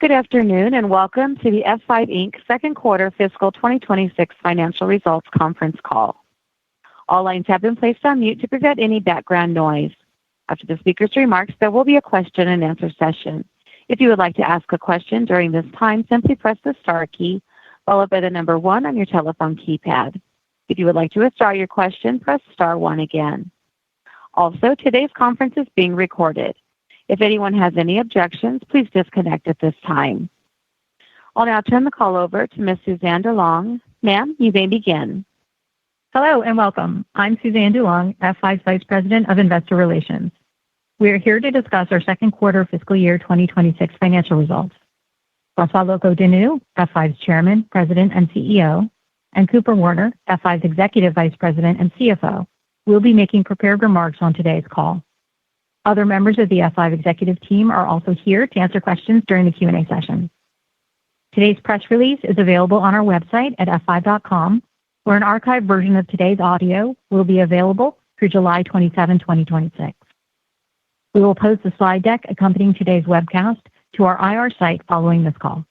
Good afternoon, and welcome to the F5 Inc. second quarter fiscal 2026 financial results conference call. All lines have been placed on mute to prevent any background noise. After the speaker's remarks, there will be a question and answer session. If you would like to ask a question during this time, simply press the star key, followed by the number 1 on your telephone keypad. If you would like to withdraw your question, press star 1 again. Also, today's conference is being recorded. If anyone has any objections, please disconnect at this time. I'll now turn the call over to Ms. Suzanne DeLong. Ma'am, you may begin. Hello and welcome. I'm Suzanne DeLong, F5's Vice President of Investor Relations. We are here to discuss our second quarter fiscal year 2026 financial results. François Locoh-Donou, F5's Chairman, President, and CEO, and Cooper Werner, F5's Executive Vice President and CFO, will be making prepared remarks on today's call. Other members of the F5 executive team are also here to answer questions during the Q&A session. Today's press release is available on our website at f5.com, where an archived version of today's audio will be available through July 27, 2026. We will post the slide deck accompanying today's webcast to our IR site following this call.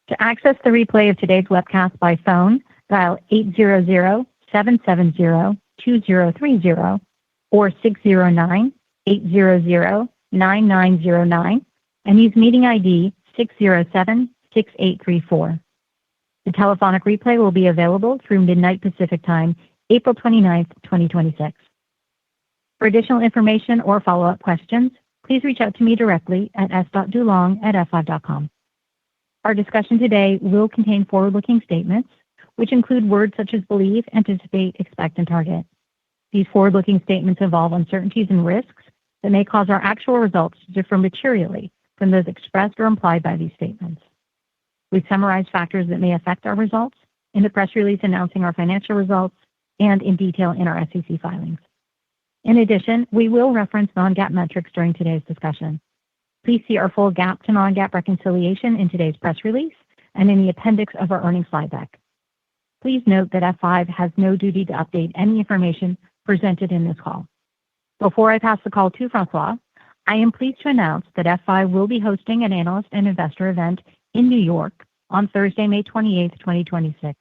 To access the replay of today's webcast by phone, dial 800-770-2030 or 609-800-9909 and use meeting ID 607-6834. The telephonic replay will be available through midnight Pacific Time, April 29th, 2026. For additional information or follow-up questions, please reach out to me directly at s.dulong@f5.com. Our discussion today will contain forward-looking statements, which include words such as believe, anticipate, expect, and target. These forward-looking statements involve uncertainties and risks that may cause our actual results to differ materially from those expressed or implied by these statements. We summarize factors that may affect our results in the press release announcing our financial results and in detail in our SEC filings. In addition, we will reference non-GAAP metrics during today's discussion. Please see our full GAAP to non-GAAP reconciliation in today's press release and in the appendix of our earnings slide deck. Please note that F5 has no duty to update any information presented in this call. Before I pass the call to François, I am pleased to announce that F5 will be hosting an analyst and investor event in New York on Thursday, May 28th, 2026.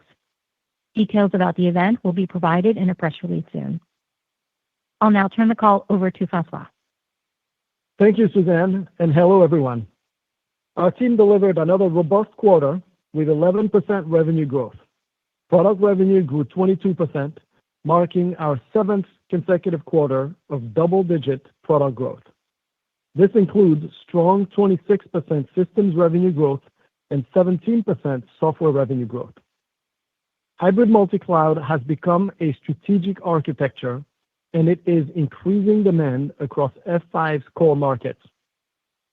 Details about the event will be provided in a press release soon. I'll now turn the call over to François. Thank you, Suzanne, and hello, everyone. Our team delivered another robust quarter with 11% revenue growth. Product revenue grew 22%, marking our 7th consecutive quarter of double-digit product growth. This includes strong 26% systems revenue growth and 17% software revenue growth. Hybrid multi-cloud has become a strategic architecture, and it is increasing demand across F5's core markets.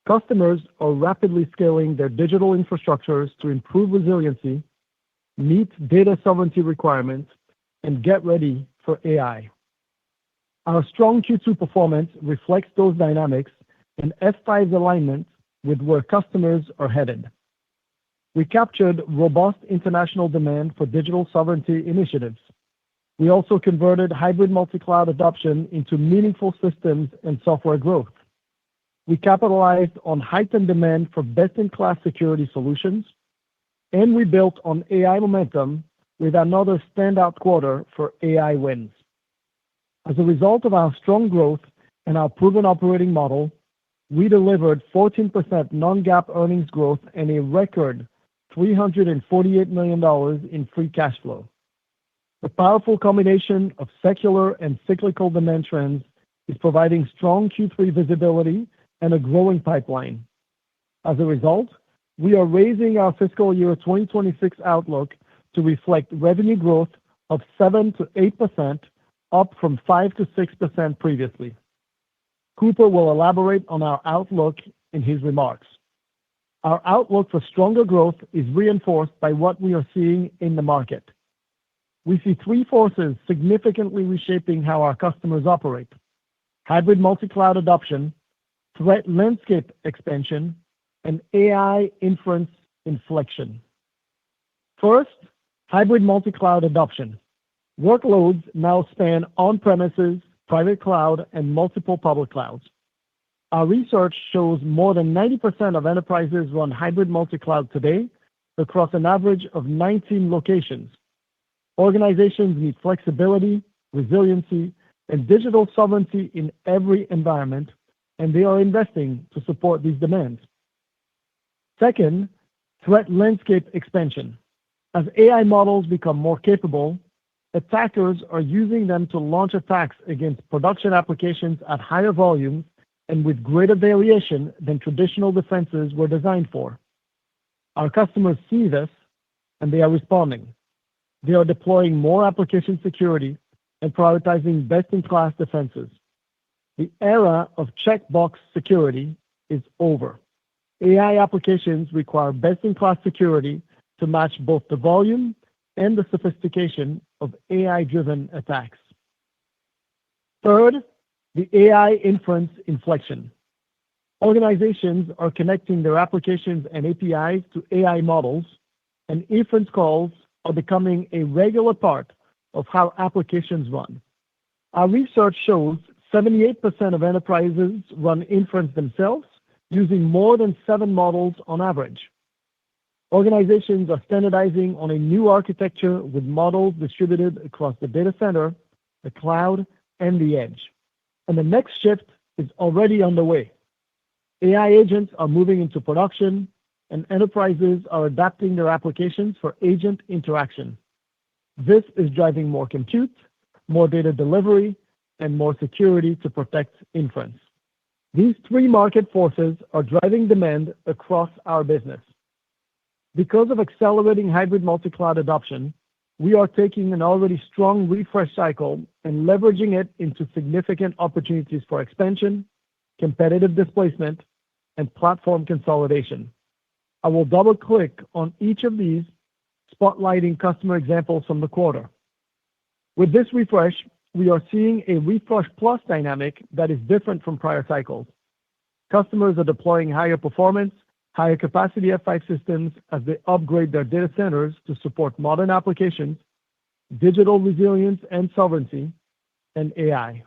Customers are rapidly scaling their digital infrastructures to improve resiliency, meet data sovereignty requirements, and get ready for AI. Our strong Q2 performance reflects those dynamics and F5's alignment with where customers are headed. We captured robust international demand for digital sovereignty initiatives. We also converted hybrid multi-cloud adoption into meaningful systems and software growth. We capitalized on heightened demand for best-in-class security solutions, and we built on AI momentum with another standout quarter for AI wins. As a result of our strong growth and our proven operating model, we delivered 14% non-GAAP earnings growth and a record $348 million in free cash flow. The powerful combination of secular and cyclical demand trends is providing strong Q3 visibility and a growing pipeline. As a result, we are raising our fiscal year 2026 outlook to reflect revenue growth of 7% to 8%, up from 5% to 6% previously. Cooper will elaborate on our outlook in his remarks. Our outlook for stronger growth is reinforced by what we are seeing in the market. We see three forces significantly reshaping how our customers operate: hybrid multi-cloud adoption, threat landscape expansion, and AI inference inflection. First, hybrid multi-cloud adoption. Workloads now span on-premises, private cloud, and multiple public clouds. Our research shows more than 90% of enterprises run hybrid multi-cloud today across an average of 19 locations. Organizations need flexibility, resiliency, and digital sovereignty in every environment, and they are investing to support these demands. Second, threat landscape expansion. As AI models become more capable, attackers are using them to launch attacks against production applications at higher volumes and with greater variation than traditional defenses were designed for. Our customers see this, and they are responding. They are deploying more application security and prioritizing best-in-class defenses. The era of checkbox security is over. AI applications require best-in-class security to match both the volume and the sophistication of AI-driven attacks. Third, the AI inference inflection. Organizations are connecting their applications and APIs to AI models, and inference calls are becoming a regular part of how applications run. Our research shows 78% of enterprises run inference themselves, using more than 7 models on average. Organizations are standardizing on a new architecture with models distributed across the data center, the cloud, and the edge. And the next shift is already underway. AI agents are moving into production, and enterprises are adapting their applications for agent interaction. This is driving more compute, more data delivery, and more security to protect inference. These 3 market forces are driving demand across our business. Because of accelerating hybrid multi-cloud adoption, we are taking an already strong refresh cycle and leveraging it into significant opportunities for expansion, competitive displacement, and platform consolidation. I will double-click on each of these, spotlighting customer examples from the quarter. With this refresh, we are seeing a refresh plus dynamic that is different from prior cycles. Customers are deploying higher performance, higher capacity F5 systems as they upgrade their data centers to support modern applications, digital resilience and sovereignty, and AI.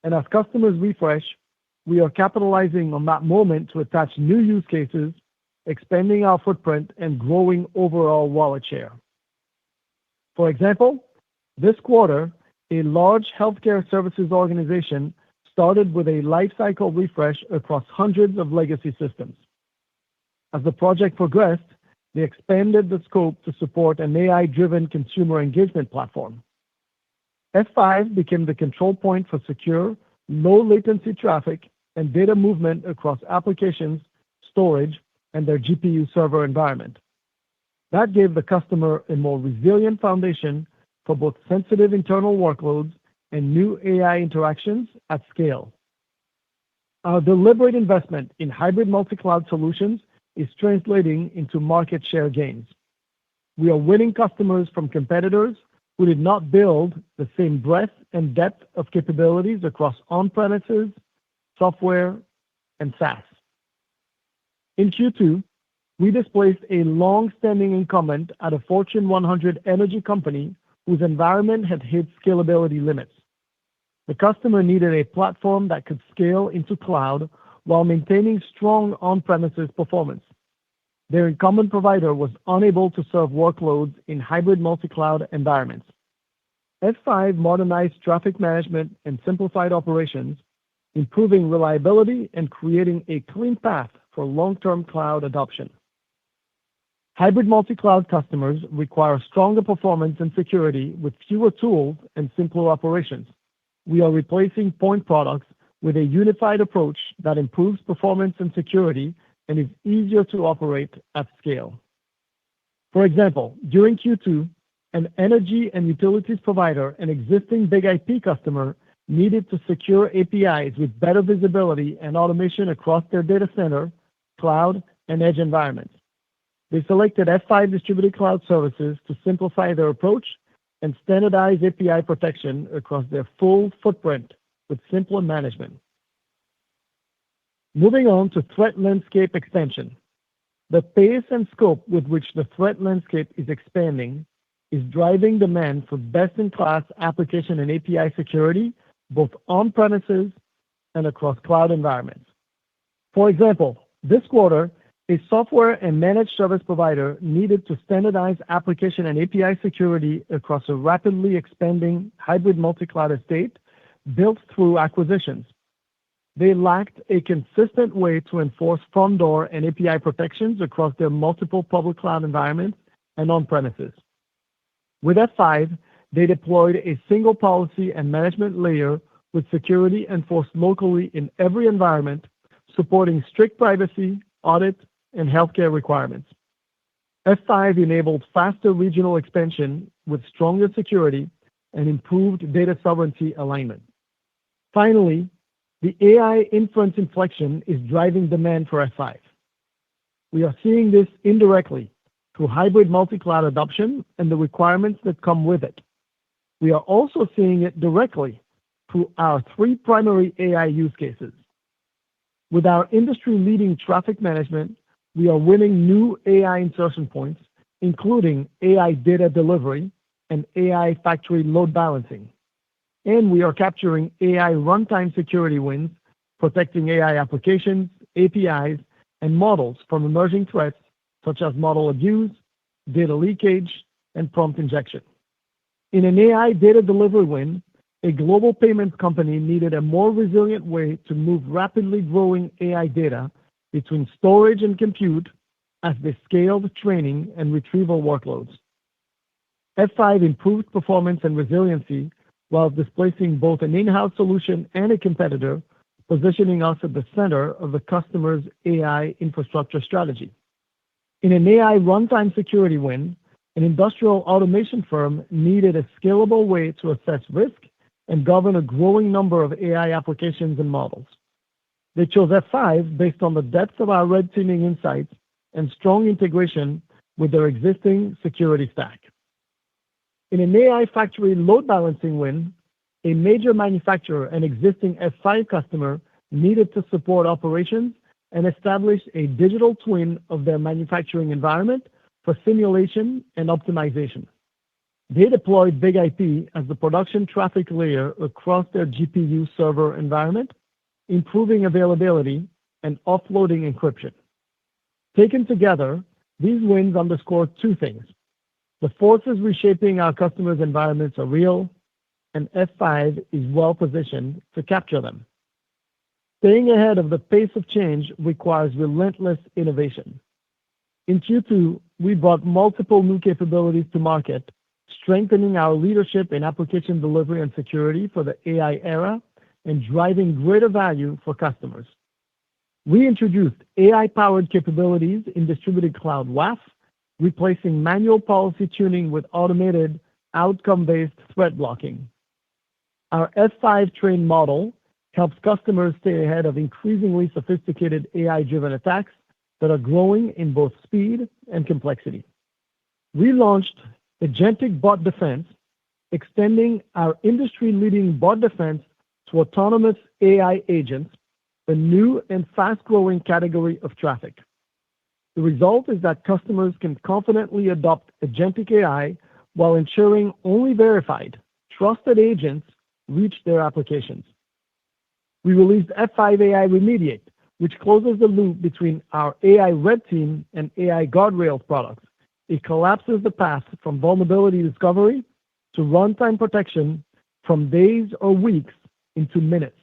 And as customers refresh, we are capitalizing on that moment to attach new use cases, expanding our footprint and growing overall wallet share. For example, this quarter, a large healthcare services organization started with a lifecycle refresh across hundreds of legacy systems. As the project progressed, they expanded the scope to support an AI-driven consumer engagement platform. F5 became the control point for secure, low-latency traffic and data movement across applications, storage, and their GPU server environment. That gave the customer a more resilient foundation for both sensitive internal workloads and new AI interactions at scale. Our deliberate investment in hybrid multi-cloud solutions is translating into market share gains. We are winning customers from competitors who did not build the same breadth and depth of capabilities across on-premises, software, and SaaS. In Q2, we displaced a long-standing incumbent at a Fortune 100 energy company whose environment had hit scalability limits. The customer needed a platform that could scale into cloud while maintaining strong on-premises performance. Their incumbent provider was unable to serve workloads in hybrid multi-cloud environments. F5 modernized traffic management and simplified operations, improving reliability and creating a clean path for long-term cloud adoption. Hybrid multi-cloud customers require stronger performance and security with fewer tools and simpler operations. We are replacing point products with a unified approach that improves performance and security and is easier to operate at scale. For example, during Q2, an energy and utilities provider, an existing Big IP customer, needed to secure APIs with better visibility and automation across their data center, cloud, and edge environments. They selected F5 Distributed Cloud Services to simplify their approach and standardize API protection across their full footprint with simpler management. Moving on to threat landscape expansion. The pace and scope with which the threat landscape is expanding is driving demand for best-in-class application and API security, both on-premises and across cloud environments. For example, this quarter, a software and managed service provider needed to standardize application and API security across a rapidly expanding hybrid multi-cloud estate built through acquisitions. They lacked a consistent way to enforce front door and API protections across their multiple public cloud environments and on-premises. With F5, they deployed a single policy and management layer with security enforced locally in every environment, supporting strict privacy, audit, and healthcare requirements. F5 enabled faster regional expansion with stronger security and improved data sovereignty alignment. Finally, the AI inference inflection is driving demand for F5. We are seeing this indirectly through hybrid multi-cloud adoption and the requirements that come with it. We are also seeing it directly through our three primary AI use cases. With our industry-leading traffic management, we are winning new AI insertion points, including AI data delivery and AI factory load balancing. And we are capturing AI runtime security wins, protecting AI applications, APIs, and models from emerging threats such as model abuse, data leakage, and prompt injection. In an AI data delivery win, a global payments company needed a more resilient way to move rapidly growing AI data between storage and compute as they scaled training and retrieval workloads. F5 improved performance and resiliency while displacing both an in-house solution and a competitor, positioning us at the center of the customer's AI infrastructure strategy. In an AI runtime security win, an industrial automation firm needed a scalable way to assess risk and govern a growing number of AI applications and models. They chose F5 based on the depth of our red teaming insights and strong integration with their existing security stack. In an AI factory load balancing win, a major manufacturer and existing F5 customer needed to support operations and establish a digital twin of their manufacturing environment for simulation and optimization. They deployed BIG-IP as the production traffic layer across their GPU server environment, improving availability and offloading encryption. Taken together, these wins underscore two things. The forces reshaping our customers' environments are real, and F5 is well-positioned to capture them. Staying ahead of the pace of change requires relentless innovation. In Q2, we brought multiple new capabilities to market, strengthening our leadership in application delivery and security for the AI era and driving greater value for customers. We introduced AI-powered capabilities in distributed cloud WAF, replacing manual policy tuning with automated outcome-based threat blocking. Our F5 trained model helps customers stay ahead of increasingly sophisticated AI-driven attacks that are growing in both speed and complexity. We launched Agentic Bot Defense, extending our industry-leading bot defense to autonomous AI agents, a new and fast-growing category of traffic. The result is that customers can confidently adopt agentic AI while ensuring only verified, trusted agents reach their applications. We released F5 AI Remediate, which closes the loop between our AI Red Team and AI Guardrails products. It collapses the path from vulnerability discovery to runtime protection from days or weeks into minutes.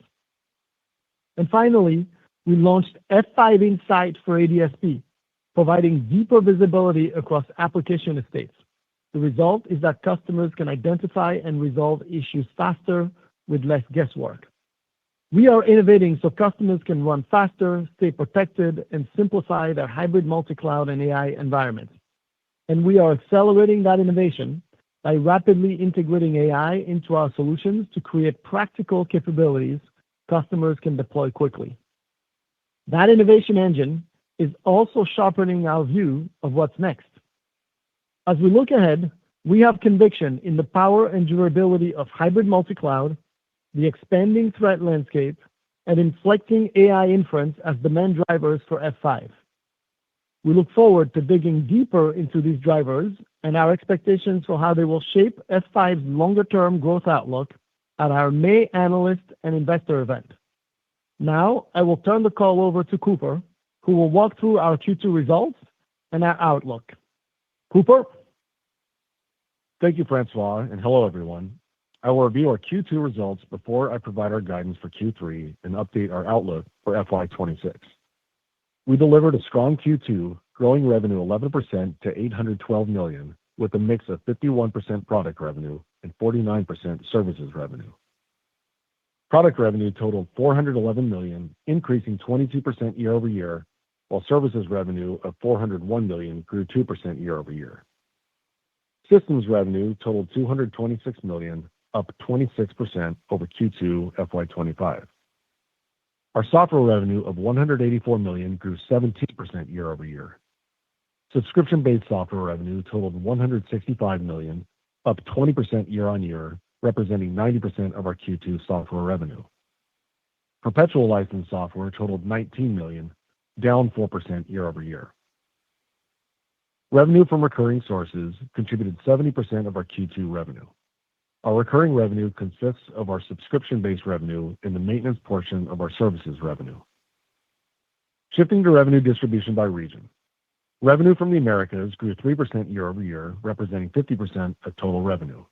And finally, we launched F5 Insight for ADSP, providing deeper visibility across application estates. The result is that customers can identify and resolve issues faster with less guesswork. We are innovating so customers can run faster, stay protected, and simplify their hybrid multi-cloud and AI environments. And we are accelerating that innovation by rapidly integrating AI into our solutions to create practical capabilities customers can deploy quickly. That innovation engine is also sharpening our view of what's next. As we look ahead, we have conviction in the power and durability of hybrid multi-cloud, the expanding threat landscape, and inflecting AI inference as demand drivers for F5. We look forward to digging deeper into these drivers and our expectations for how they will shape F5's longer-term growth outlook at our May Analyst and Investor event. Now, I will turn the call over to Cooper, who will walk through our Q2 results and our outlook. Cooper? Thank you, Francois, and hello, everyone. I will review our Q2 results before I provide our guidance for Q3 and update our outlook for FY26. We delivered a strong Q2, growing revenue 11% to $812 million, with a mix of 51% product revenue and 49% services revenue. Product revenue totaled $411 million, increasing 22% year-over-year, while services revenue of $401 million grew 2% year-over-year. Systems revenue totaled $226 million, up 26% over Q2 FY25. Our software revenue of $184 million grew 17% year-over-year. Subscription-based software revenue totaled $165 million, up 20% year-on-year, representing 90% of our Q2 software revenue. Perpetual license software totaled $19 million, down 4% year-over-year. Revenue from recurring sources contributed 70% of our Q2 revenue. Our recurring revenue consists of our subscription-based revenue and the maintenance portion of our services revenue. Shifting to revenue distribution by region. Revenue from the Americas grew 3% year-over-year, representing 50% of total revenue.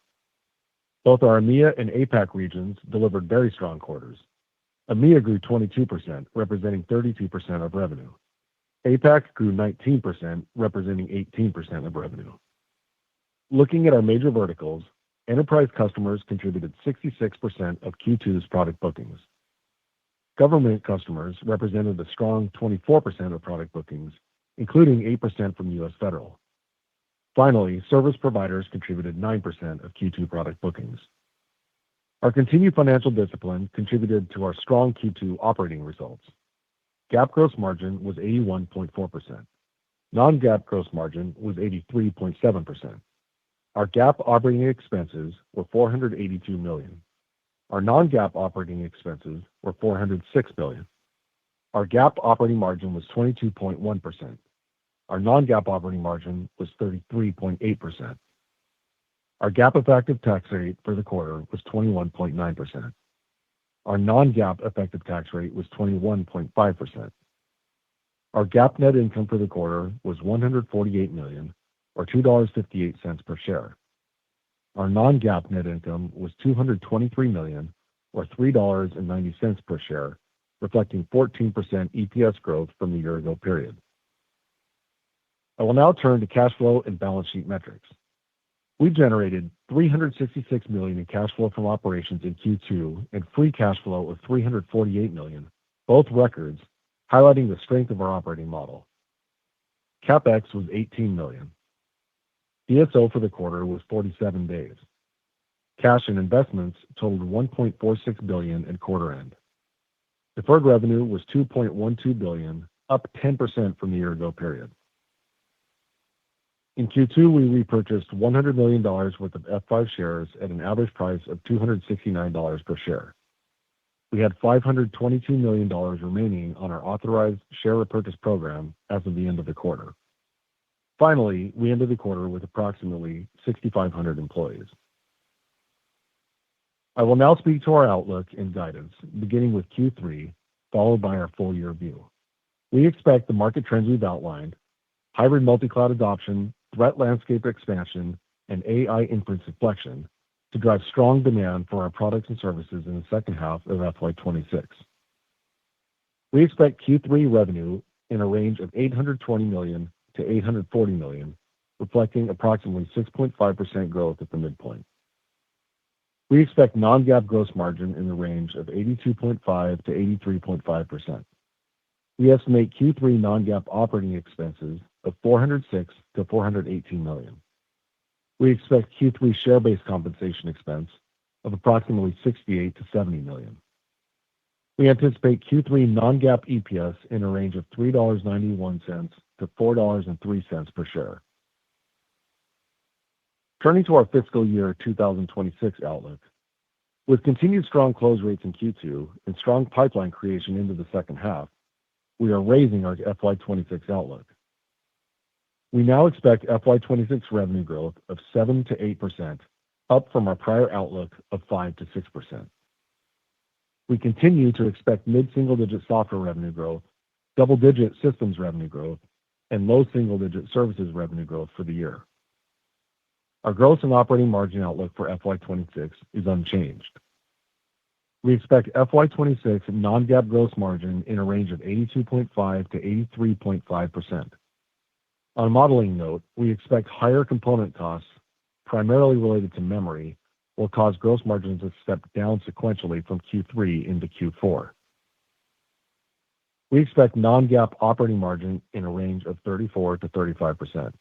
Both our EMEA and APAC regions delivered very strong quarters. EMEA grew 22%, representing 32% of revenue. APAC grew 19%, representing 18% of revenue. Looking at our major verticals, enterprise customers contributed 66% of Q2's product bookings. Government customers represented a strong 24% of product bookings, including 8% from U.S. federal. Finally, service providers contributed 9% of Q2 product bookings. Our continued financial discipline contributed to our strong Q2 operating results. GAAP gross margin was 81.4%. Non-GAAP gross margin was 83.7%. Our GAAP operating expenses were $482 million. Our non-GAAP operating expenses were $406 million. Our GAAP operating margin was 22.1%. Our non-GAAP operating margin was 33.8%. Our GAAP effective tax rate for the quarter was 21.9%. Our non-GAAP effective tax rate was 21.5%. Our GAAP net income for the quarter was $148 million, or $2.58 per share. Our non-GAAP net income was $223 million, or $3.90 per share, reflecting 14% EPS growth from the year-ago period. I will now turn to cash flow and balance sheet metrics. We generated $366 million in cash flow from operations in Q2 and free cash flow of $348 million, both records, highlighting the strength of our operating model. CapEx was $18 million. DSO for the quarter was 47 days. Cash and investments totaled $1.46 billion at quarter end. Deferred revenue was $2.12 billion, up 10% from the year-ago period. In Q2, we repurchased $100 million worth of F5 shares at an average price of $269 per share. We had $522 million remaining on our authorized share repurchase program as of the end of the quarter. Finally, we ended the quarter with approximately 6,500 employees. I will now speak to our outlook and guidance, beginning with Q3, followed by our full-year view. We expect the market trends we've outlined, hybrid multi-cloud adoption, threat landscape expansion, and AI inference inflection to drive strong demand for our products and services in the second half of FY26. We expect Q3 revenue in a range of $820 million to $840 million, reflecting approximately 6.5% growth at the midpoint. We expect non-GAAP gross margin in the range of 82.5% to 83.5%. We estimate Q3 non-GAAP operating expenses of $406 to $418 million. We expect Q3 share-based compensation expense of approximately $68 to $70 million. We anticipate Q3 non-GAAP EPS in a range of $3.91 to $4.03 per share. Turning to our fiscal year 2026 outlook. With continued strong close rates in Q2 and strong pipeline creation into the second half, we are raising our FY26 outlook. We now expect FY26 revenue growth of 7% to 8%, up from our prior outlook of 5% to 6%. We continue to expect mid-single-digit software revenue growth, double-digit systems revenue growth, and low single-digit services revenue growth for the year. Our gross and operating margin outlook for FY26 is unchanged. We expect FY26 non-GAAP gross margin in a range of 82.5% to 83.5%. On a modeling note, we expect higher component costs, primarily related to memory, will cause gross margins to step down sequentially from Q3 into Q4. We expect non-GAAP operating margin in a range of 34% to 35%.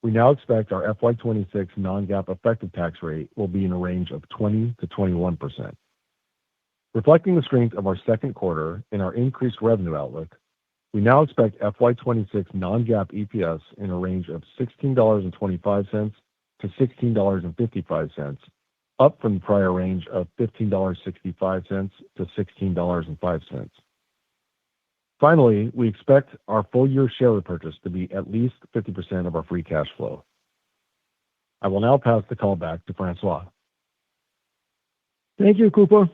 We now expect our FY26 non-GAAP effective tax rate will be in a range of 20% to 21%. Reflecting the strength of our second quarter and our increased revenue outlook, we now expect FY26 non-GAAP EPS in a range of $16.25 to $16.55, up from the prior range of $15.65 to $16.05. Finally, we expect our full-year share repurchase to be at least 50% of our free cash flow. I will now pass the call back to Francois. Thank you, Cooper.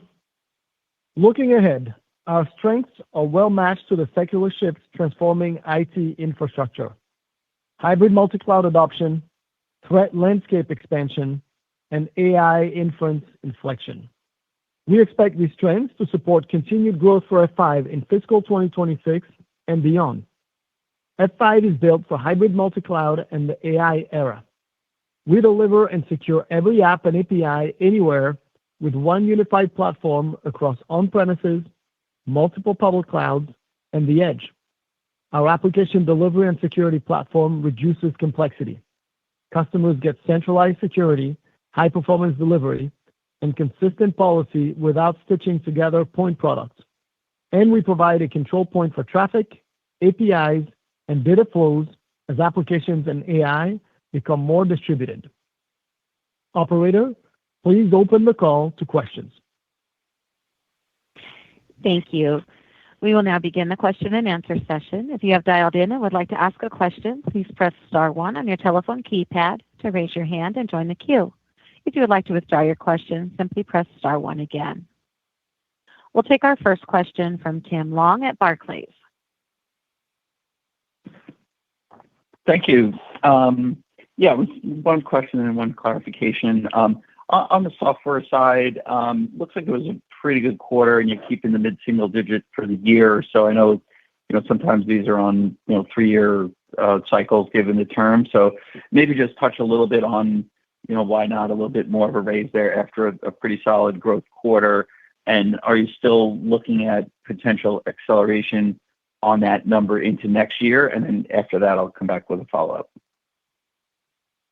Looking ahead, our strengths are well matched to the secular shifts transforming IT infrastructure: hybrid multi-cloud adoption, threat landscape expansion, and AI inference inflection. We expect these trends to support continued growth for F5 in fiscal 2026 and beyond. F5 is built for hybrid multi-cloud and the AI era. We deliver and secure every app and API anywhere with one unified platform across on-premises, multiple public clouds, and the edge. Our application delivery and security platform reduces complexity. Customers get centralized security, high-performance delivery, and consistent policy without stitching together point products. And we provide a control point for traffic, APIs, and data flows as applications and AI become more distributed. Operator, please open the call to questions. Thank you. We will now begin the question and answer session. If you have dialed in and would like to ask a question, please press star one on your telephone keypad to raise your hand and join the queue. If you would like to withdraw your question, simply press star one again. We'll take our first question from Tim Long at Barclays. Thank you. One question and one clarification. On the software side, looks like it was a pretty good quarter, and you're keeping the mid-single digit for the year. So I know, sometimes these are on, 3-year cycles given the term. So maybe just touch a little bit on, why not a little bit more of a raise there after a pretty solid growth quarter? And are you still looking at potential acceleration on that number into next year? And then after that, I'll come back with a follow-up.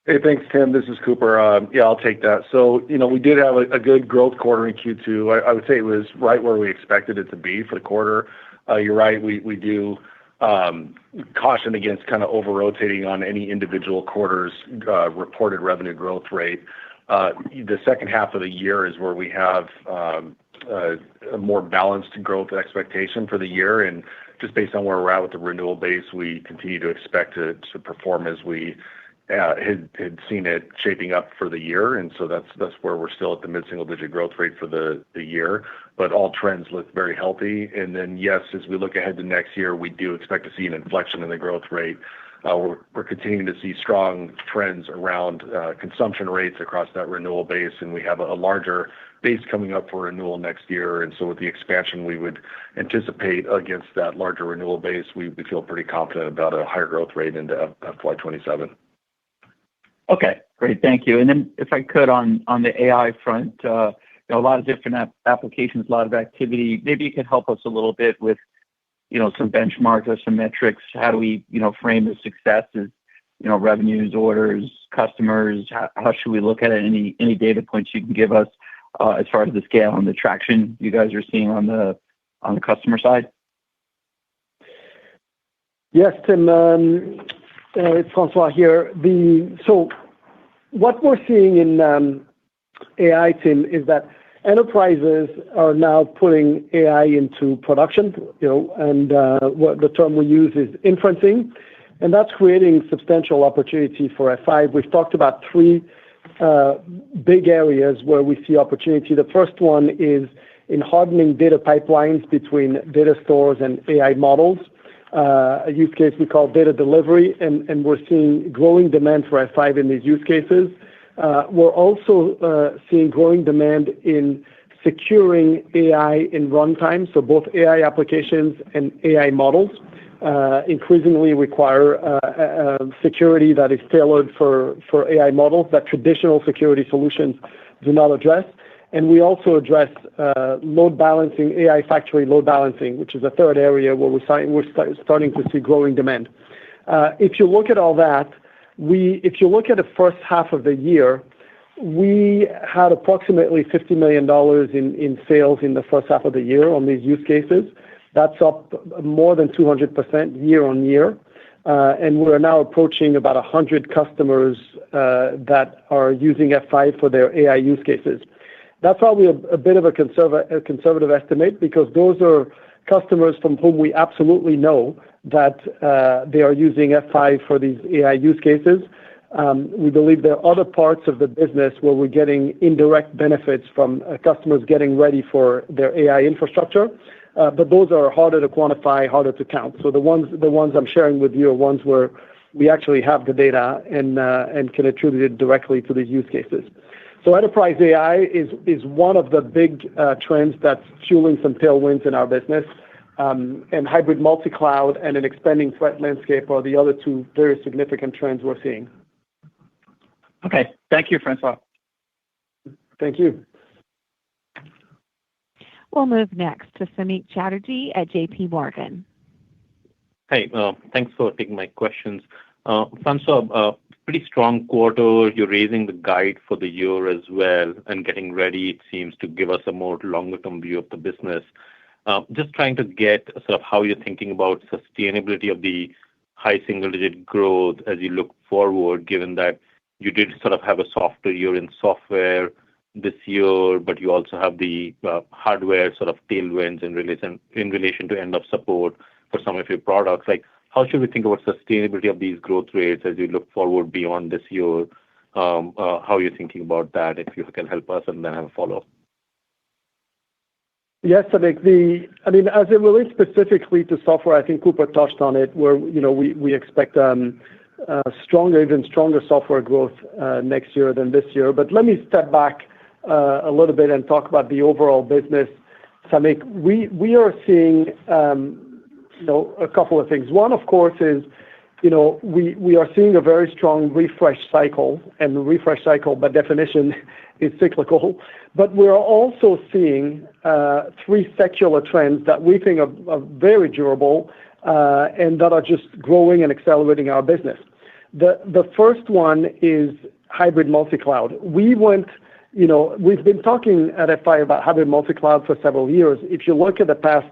Hey, thanks, Tim. This is Cooper. I'll take that. So, we did have a good growth quarter in Q2. I would say it was right where we expected it to be for the quarter. You're right. We do caution against kind of over-rotating on any individual quarter's reported revenue growth rate. The second half of the year is where we have a more balanced growth expectation for the year. And just based on where we're at with the renewal base, we continue to expect to perform as we had seen it shaping up for the year. And so that's where we're still at the mid-single-digit growth rate for the year. But all trends look very healthy. And then, yes, as we look ahead to next year, we do expect to see an inflection in the growth rate. We're continuing to see strong trends around consumption rates across that renewal base, and we have a larger base coming up for renewal next year. And so with the expansion we would anticipate against that larger renewal base, we feel pretty confident about a higher growth rate into FY27. Okay, great. Thank you. And then if I could, on the AI front, a lot of different applications, a lot of activity. Maybe you could help us a little bit with, some benchmarks or some metrics. How do we, frame the success as, revenues, orders, customers? How should we look at it? Any data points you can give us as far as the scale and the traction you guys are seeing on the customer side? Yes, Tim. It's Francois here. So what we're seeing in AI, Tim, is that enterprises are now putting AI into production, and what the term we use is inferencing, and that's creating substantial opportunity for F5. We've talked about 3 big areas where we see opportunity. The first one is in hardening data pipelines between data stores and AI models, a use case we call data delivery, and we're seeing growing demand for F5 in these use cases. We're also seeing growing demand in securing AI in runtime, so both AI applications and AI models increasingly require security that is tailored for AI models that traditional security solutions do not address. And we also address load balancing, AI factory load balancing, which is a third area where we're starting to see growing demand. If you look at all that, if you look at the first half of the year, we had approximately $50 million in sales in the first half of the year on these use cases. That's up more than 200% year on year. And we're now approaching about 100 customers that are using F5 for their AI use cases. That's probably a bit of a conservative estimate because those are customers from whom we absolutely know that they are using F5 for these AI use cases. We believe there are other parts of the business where we're getting indirect benefits from customers getting ready for their AI infrastructure, but those are harder to quantify, harder to count. So the ones I'm sharing with you are ones where we actually have the data and can attribute it directly to these use cases. So enterprise AI is one of the big trends that's fueling some tailwinds in our business. And hybrid multi-cloud and an expanding threat landscape are the other two very significant trends we're seeing. Okay. Thank you, Francois. Thank you. We'll move next to Samik Chatterjee at JP Morgan. Hey, thanks for taking my questions. Francois, pretty strong quarter. You're raising the guide for the year as well and getting ready, it seems, to give us a more longer-term view of the business. Just trying to get sort of how you're thinking about sustainability of the high single-digit growth as you look forward, given that you did sort of have a softer year in software this year, but you also have the hardware sort of tailwinds in relation to end of support for some of your products. Like, how should we think about sustainability of these growth rates as you look forward beyond this year? How are you thinking about that? If you can help us, and then have a follow-up. Yes, Samik. As it relates specifically to software, I think Cooper touched on it, where we expect even stronger software growth next year than this year. But let me step back a little bit and talk about the overall business. Samik, we are seeing a couple of things. One, of course, is we are seeing a very strong refresh cycle, and the refresh cycle, by definition, is cyclical. But we're also seeing three secular trends that we think are very durable and that are just growing and accelerating our business. The first one is hybrid multi-cloud. We've been talking at F5 about hybrid multi-cloud for several years. If you look at the past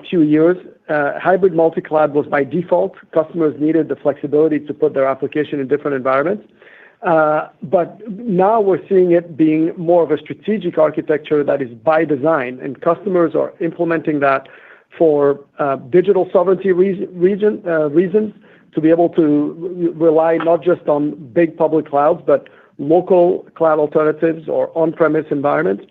few years, hybrid multi-cloud was by default. Customers needed the flexibility to put their application in different environments. But now we're seeing it being more of a strategic architecture that is by design, and customers are implementing that for digital sovereignty reasons, to be able to rely not just on big public clouds, but local cloud alternatives or on-premise environments.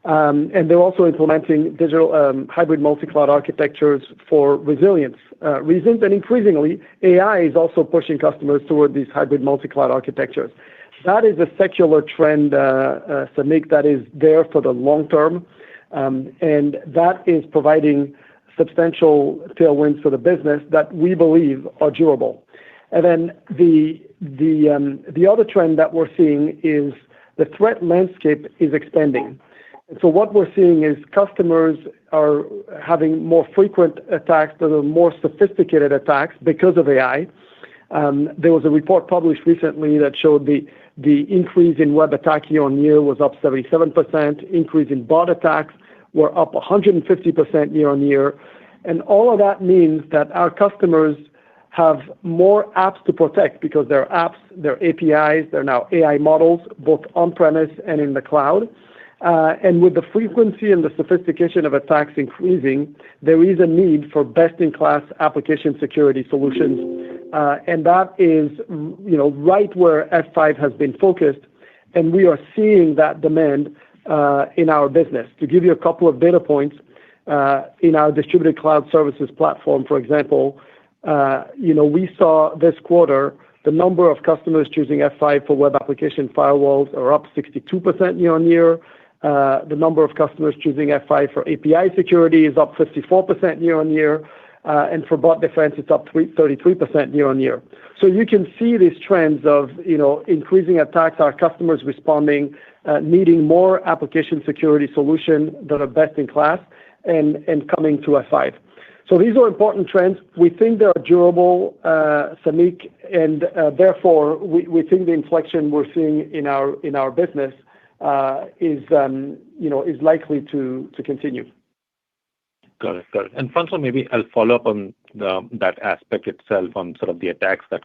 And they're also implementing digital hybrid multi-cloud architectures for resilience reasons. And increasingly, AI is also pushing customers toward these hybrid multi-cloud architectures. That is a secular trend, Samik, that is there for the long term. And that is providing substantial tailwinds for the business that we believe are durable. And then the other trend that we're seeing is the threat landscape is expanding. And so what we're seeing is customers are having more frequent attacks, that are more sophisticated attacks because of AI. There was a report published recently that showed the increase in web attack year on year was up 77%, increase in bot attacks were up 150% year on year. And all of that means that our customers have more apps to protect because their apps, their APIs, they're now AI models, both on-premise and in the cloud. And with the frequency and the sophistication of attacks increasing, there is a need for best-in-class application security solutions. And that is right where F5 has been focused. And we are seeing that demand in our business. To give you a couple of data points, in our distributed cloud services platform, for example, we saw this quarter the number of customers choosing F5 for web application firewalls are up 62% year-on-year. The number of customers choosing F5 for API security is up 54% year-on-year. And for bot defense, it's up 33% year-on-year. So you can see these trends of increasing attacks, our customers responding, needing more application security solutions that are best in class and coming to F5. So these are important trends. We think they are durable, Samik, and therefore we think the inflection we're seeing in our business is likely to continue. Got it. And François, maybe I'll follow up on that aspect itself on sort of the attacks that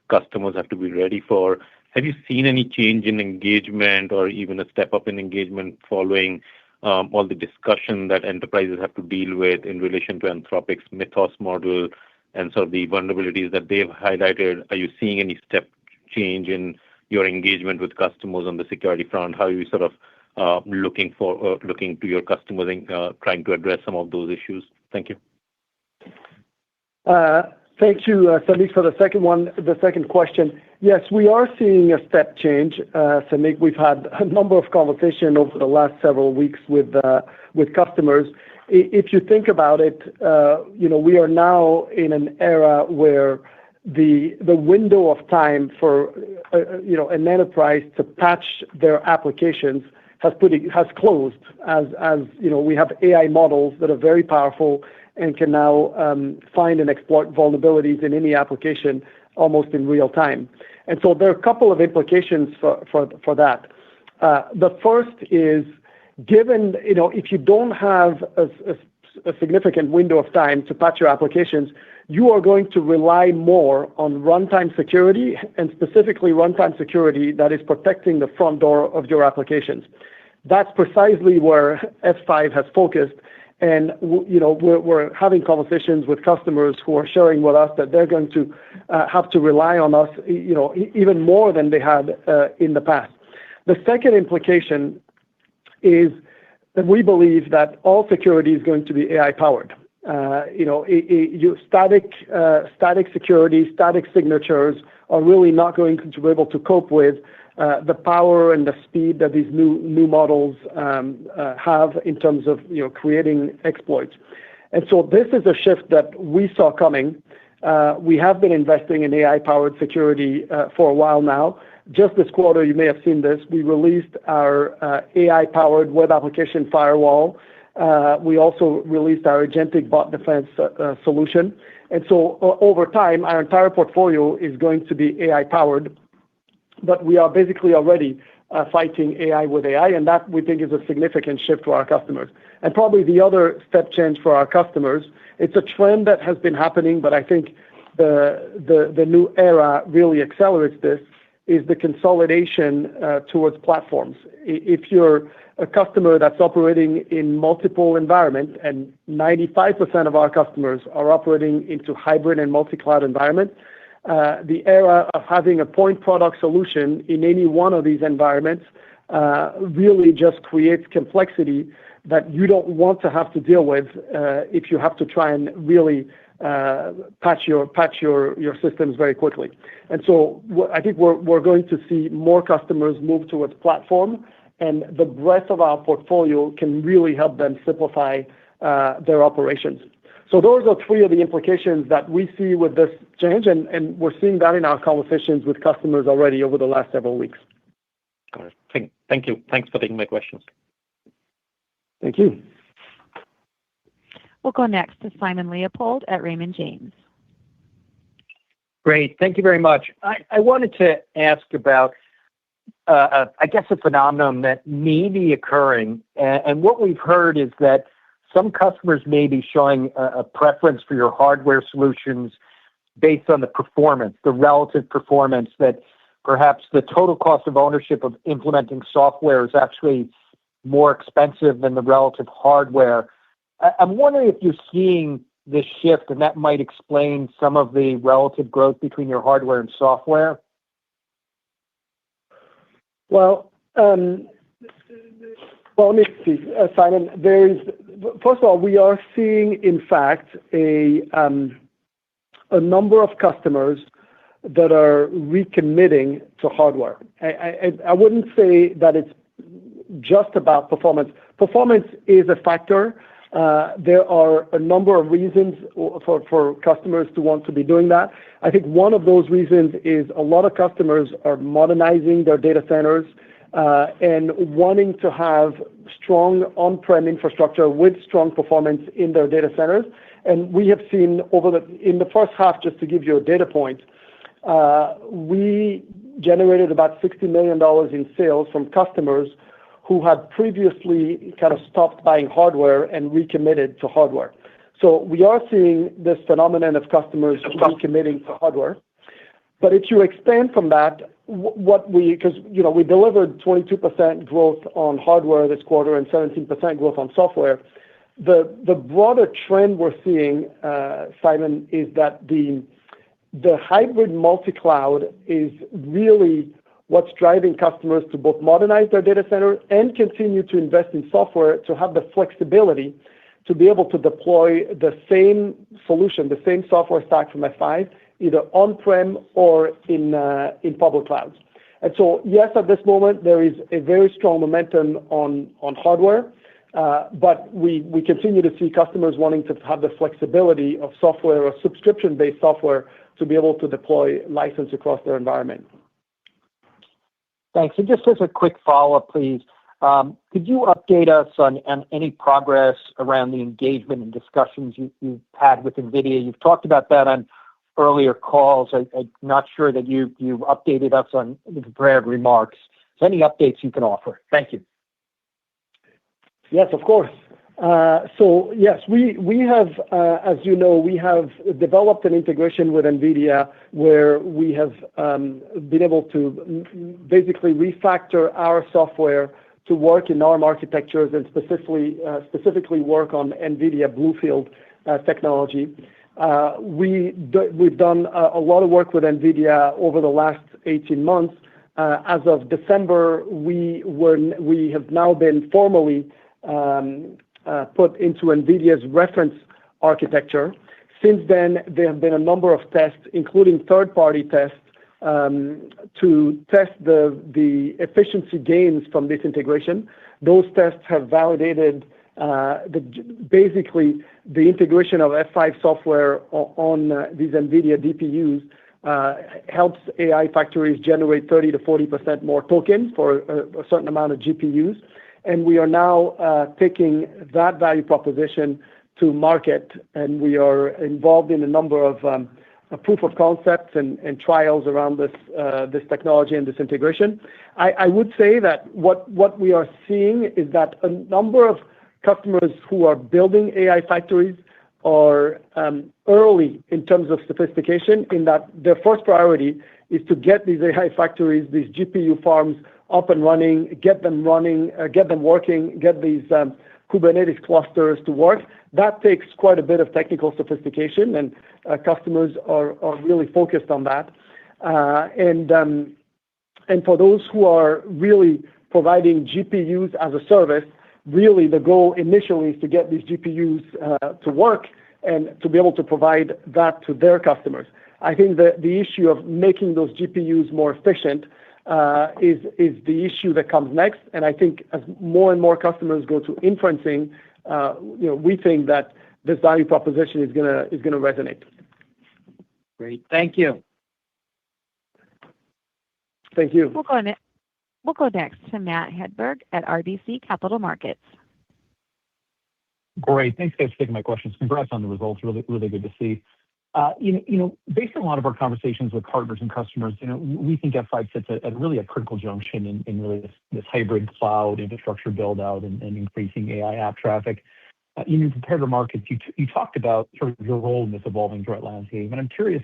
customers have to be ready for. Have you seen any change in engagement or even a step up in engagement following all the discussion that enterprises have to deal with in relation to Anthropic's Mythos model and sort of the vulnerabilities that they've highlighted? Are you seeing any step change in your engagement with customers on the security front? How are you sort of looking to your customers and trying to address some of those issues? Thank you. Thank you, Samik, for the second question. Yes, we are seeing a step change, Samik. We've had a number of conversations over the last several weeks with customers. If you think about it, we are now in an era where the window of time for an enterprise to patch their applications has closed as we have AI models that are very powerful and can now find and exploit vulnerabilities in any application almost in real time. And so there are a couple of implications for that. The first is, given if you don't have a significant window of time to patch your applications, you are going to rely more on runtime security and specifically runtime security that is protecting the front door of your applications. That's precisely where F5 has focused. And we're having conversations with customers who are sharing with us that they're going to have to rely on us even more than they had in the past. The second implication is that we believe that all security is going to be AI powered. Static security, static signatures are really not going to be able to cope with the power and the speed that these new models have in terms of creating exploits. And so this is a shift that we saw coming. We have been investing in AI-powered security for a while now. Just this quarter, you may have seen this, we released our AI-powered web application firewall. We also released our agentic bot defense solution. And so over time, our entire portfolio is going to be AI-powered. But we are basically already fighting AI with AI, and that we think is a significant shift for our customers. And probably the other step change for our customers, it's a trend that has been happening, but I think the new era really accelerates this, is the consolidation towards platforms. If you're a customer that's operating in multiple environments, and 95% of our customers are operating into hybrid and multi-cloud environments, the era of having a point product solution in any one of these environments really just creates complexity that you don't want to have to deal with if you have to try and really patch your systems very quickly. And so I think we're going to see more customers move towards platform, and the breadth of our portfolio can really help them simplify their operations. So those are three of the implications that we see with this change, and we're seeing that in our conversations with customers already over the last several weeks. Got it. Thank you. Thanks for taking my questions. Thank you. We'll go next to Simon Leopold at Raymond James. Great. Thank you very much. I wanted to ask about, I guess, a phenomenon that may be occurring. And what we've heard is that some customers may be showing a preference for your hardware solutions based on the performance, the relative performance, that perhaps the total cost of ownership of implementing software is actually more expensive than the relative hardware. I'm wondering if you're seeing this shift, and that might explain some of the relative growth between your hardware and software. Well, Well, let me see, Simon. First of all, we are seeing, in fact, a number of customers that are recommitting to hardware. I wouldn't say that it's just about performance. Performance is a factor. There are a number of reasons for customers to want to be doing that. I think one of those reasons is a lot of customers are modernizing their data centers and wanting to have strong on-prem infrastructure with strong performance in their data centers. And we have seen in the first half, just to give you a data point, we generated about $60 million in sales from customers who had previously kind of stopped buying hardware and recommitted to hardware. So we are seeing this phenomenon of customers recommitting to hardware. But if you expand from that, because we delivered 22% growth on hardware this quarter and 17% growth on software, the broader trend we're seeing, Simon, is that the hybrid multi-cloud is really what's driving customers to both modernize their data center and continue to invest in software to have the flexibility to be able to deploy the same solution, the same software stack from F5, either on-prem or in public clouds. And so, yes, at this moment, there is a very strong momentum on hardware, but we continue to see customers wanting to have the flexibility of software or subscription-based software to be able to deploy license across their environment. Thanks. And just as a quick follow-up, please, could you update us on any progress around the engagement and discussions you've had with NVIDIA? You've talked about that on earlier calls. I'm not sure that you've updated us on the prepared remarks. So any updates you can offer? Thank you. Yes, of course. So yes, we have, as you know, we have developed an integration with NVIDIA where we have been able to basically refactor our software to work in ARM architectures and specifically work on NVIDIA Bluefield technology. We've done a lot of work with NVIDIA over the last 18 months. As of December, we have now been formally put into NVIDIA's reference architecture. Since then, there have been a number of tests, including third-party tests, to test the efficiency gains from this integration. Those tests have validated basically the integration of F5 software on these NVIDIA DPUs helps AI factories generate 30 to 40% more tokens for a certain amount of GPUs. And we are now taking that value proposition to market, and we are involved in a number of proof of concepts and trials around this technology and this integration. I would say that what we are seeing is that a number of customers who are building AI factories are early in terms of sophistication, in that their first priority is to get these AI factories, these GPU farms, up and running, get them working, get these Kubernetes clusters to work. That takes quite a bit of technical sophistication, and customers are really focused on that. And for those who are really providing GPUs as a service, really the goal initially is to get these GPUs to work and to be able to provide that to their customers. I think that the issue of making those GPUs more efficient is the issue that comes next. And I think as more and more customers go to inferencing, we think that this value proposition is gonna resonate. Great. Thank you. Thank you. We'll go next to Matt Hedberg at RBC Capital Markets. Great. Thanks, guys, for taking my questions. Congrats on the results. Really, really good to see. Based on a lot of our conversations with partners and customers, we think F5 sits at really a critical junction in really this hybrid cloud infrastructure build out and increasing AI app traffic. In your prepared remarks, you talked about sort of your role in this evolving threat landscape. And I'm curious,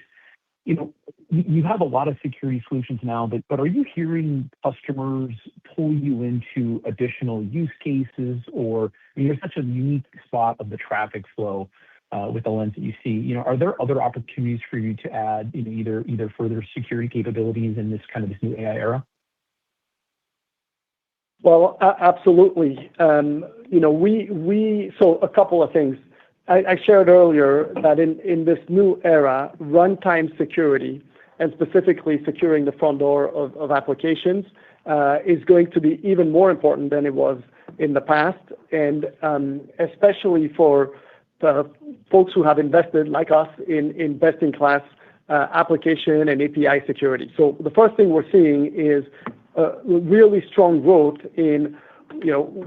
you have a lot of security solutions now, but are you hearing customers pull you into additional use cases, or you're such a unique spot of the traffic flow with the lens that you see? Are there other opportunities for you to add either further security capabilities in this new AI era? Well, absolutely. So a couple of things. I shared earlier that in this new era, runtime security, and specifically securing the front door of applications, is going to be even more important than it was in the past, and especially for the folks who have invested, like us, in best-in-class application and API security. So the first thing we're seeing is really strong growth in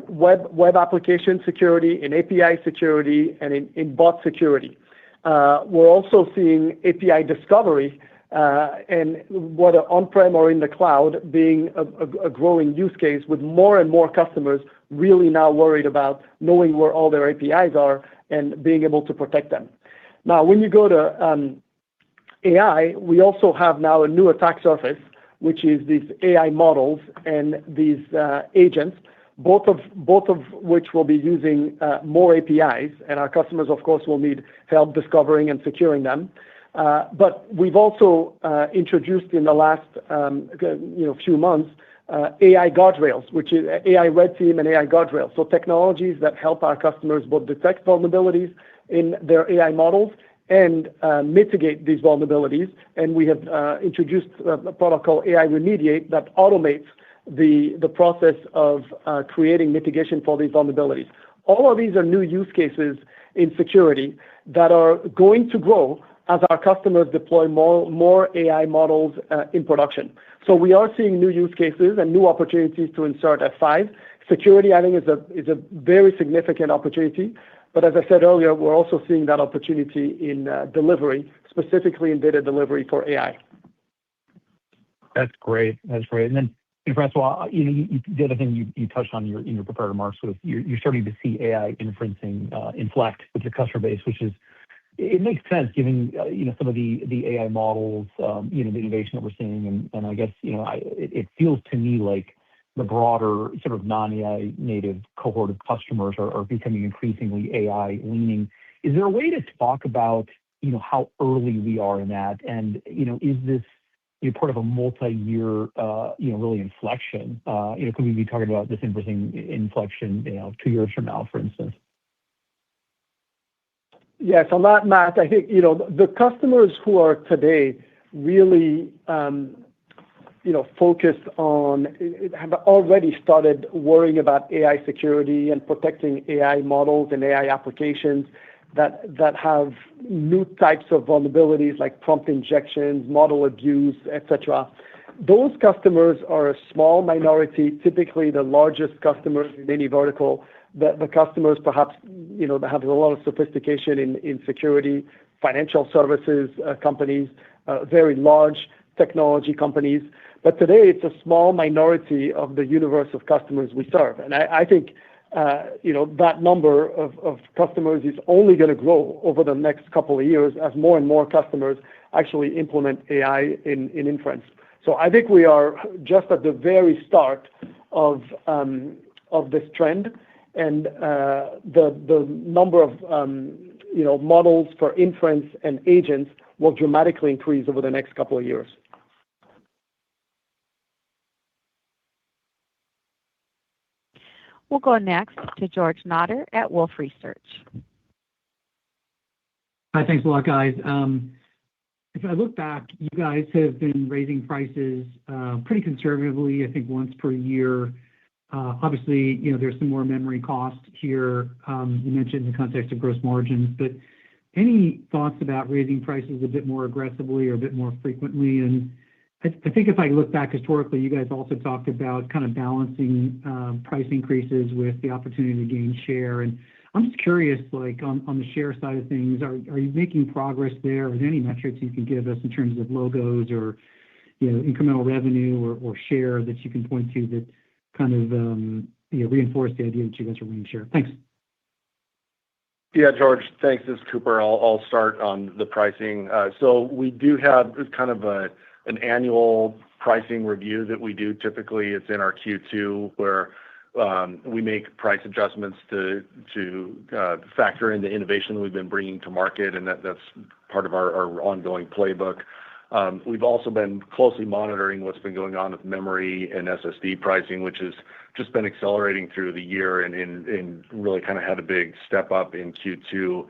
web application security, in API security, and in bot security. We're also seeing API discovery, and whether on-prem or in the cloud, being a growing use case, with more and more customers really now worried about knowing where all their APIs are and being able to protect them. Now, when you go to AI, we also have now a new attack surface, which is these AI models and these agents, both of which will be using more APIs, and our customers, of course, will need help discovering and securing them. But we've also introduced in the last few months AI guardrails, which is AI Red Team and AI guardrails. So technologies that help our customers both detect vulnerabilities in their AI models and mitigate these vulnerabilities. And we have introduced a product called AI Remediate that automates the process of creating mitigation for these vulnerabilities. All of these are new use cases in security that are going to grow as our customers deploy more AI models in production. So we are seeing new use cases and new opportunities to insert F5. Security, I think, is a very significant opportunity. But as I said earlier, we're also seeing that opportunity in delivery, specifically in data delivery for AI. That's great. That's great. And then, Francois, the other thing you touched on in your prepared remarks was you're starting to see AI inferencing inflect with your customer base, which is, it makes sense given some of the AI models, the innovation that we're seeing, and I guess it feels to me like the broader sort of non-AI native cohort of customers are becoming increasingly AI leaning. Is there a way to talk about how early we are in that, and is this part of a multi-year really inflection? Could we be talking about this inferencing inflection 2 years from now, for instance? Yes, on that, Matt, I think the customers who are today really focused on, have already started worrying about AI security and protecting AI models and AI applications that have new types of vulnerabilities like prompt injections, model abuse, etc. Those customers are a small minority, typically the largest customers in any vertical. The customers perhaps that have a lot of sophistication in security, financial services companies, very large technology companies. But today it's a small minority of the universe of customers we serve. And I think that number of customers is only going to grow over the next couple of years as more and more customers actually implement AI in inference. So I think we are just at the very start of this trend, and the number of models for inference and agents will dramatically increase over the next couple of years. We'll go next to George Notter at Wolfe Research. Hi, thanks a lot, guys. If I look back, you guys have been raising prices pretty conservatively, I think once per year. Obviously, there's some more memory cost here. You mentioned in the context of gross margins, but any thoughts about raising prices a bit more aggressively or a bit more frequently? And I think if I look back historically, you guys also talked about kind of balancing price increases with the opportunity to gain share. And I'm just curious, like on the share side of things, are you making progress there? Are there any metrics you can give us in terms of logos or incremental revenue or share that you can point to that kind of reinforce the idea that you guys are winning share? Thanks. Yeah, George, thanks. This is Cooper. I'll start on the pricing. So we do have kind of an annual pricing review that we do. Typically, it's in our Q2 where we make price adjustments to factor in the innovation that we've been bringing to market, and that's part of our ongoing playbook. We've also been closely monitoring what's been going on with memory and SSD pricing, which has just been accelerating through the year and really kind of had a big step up in Q2.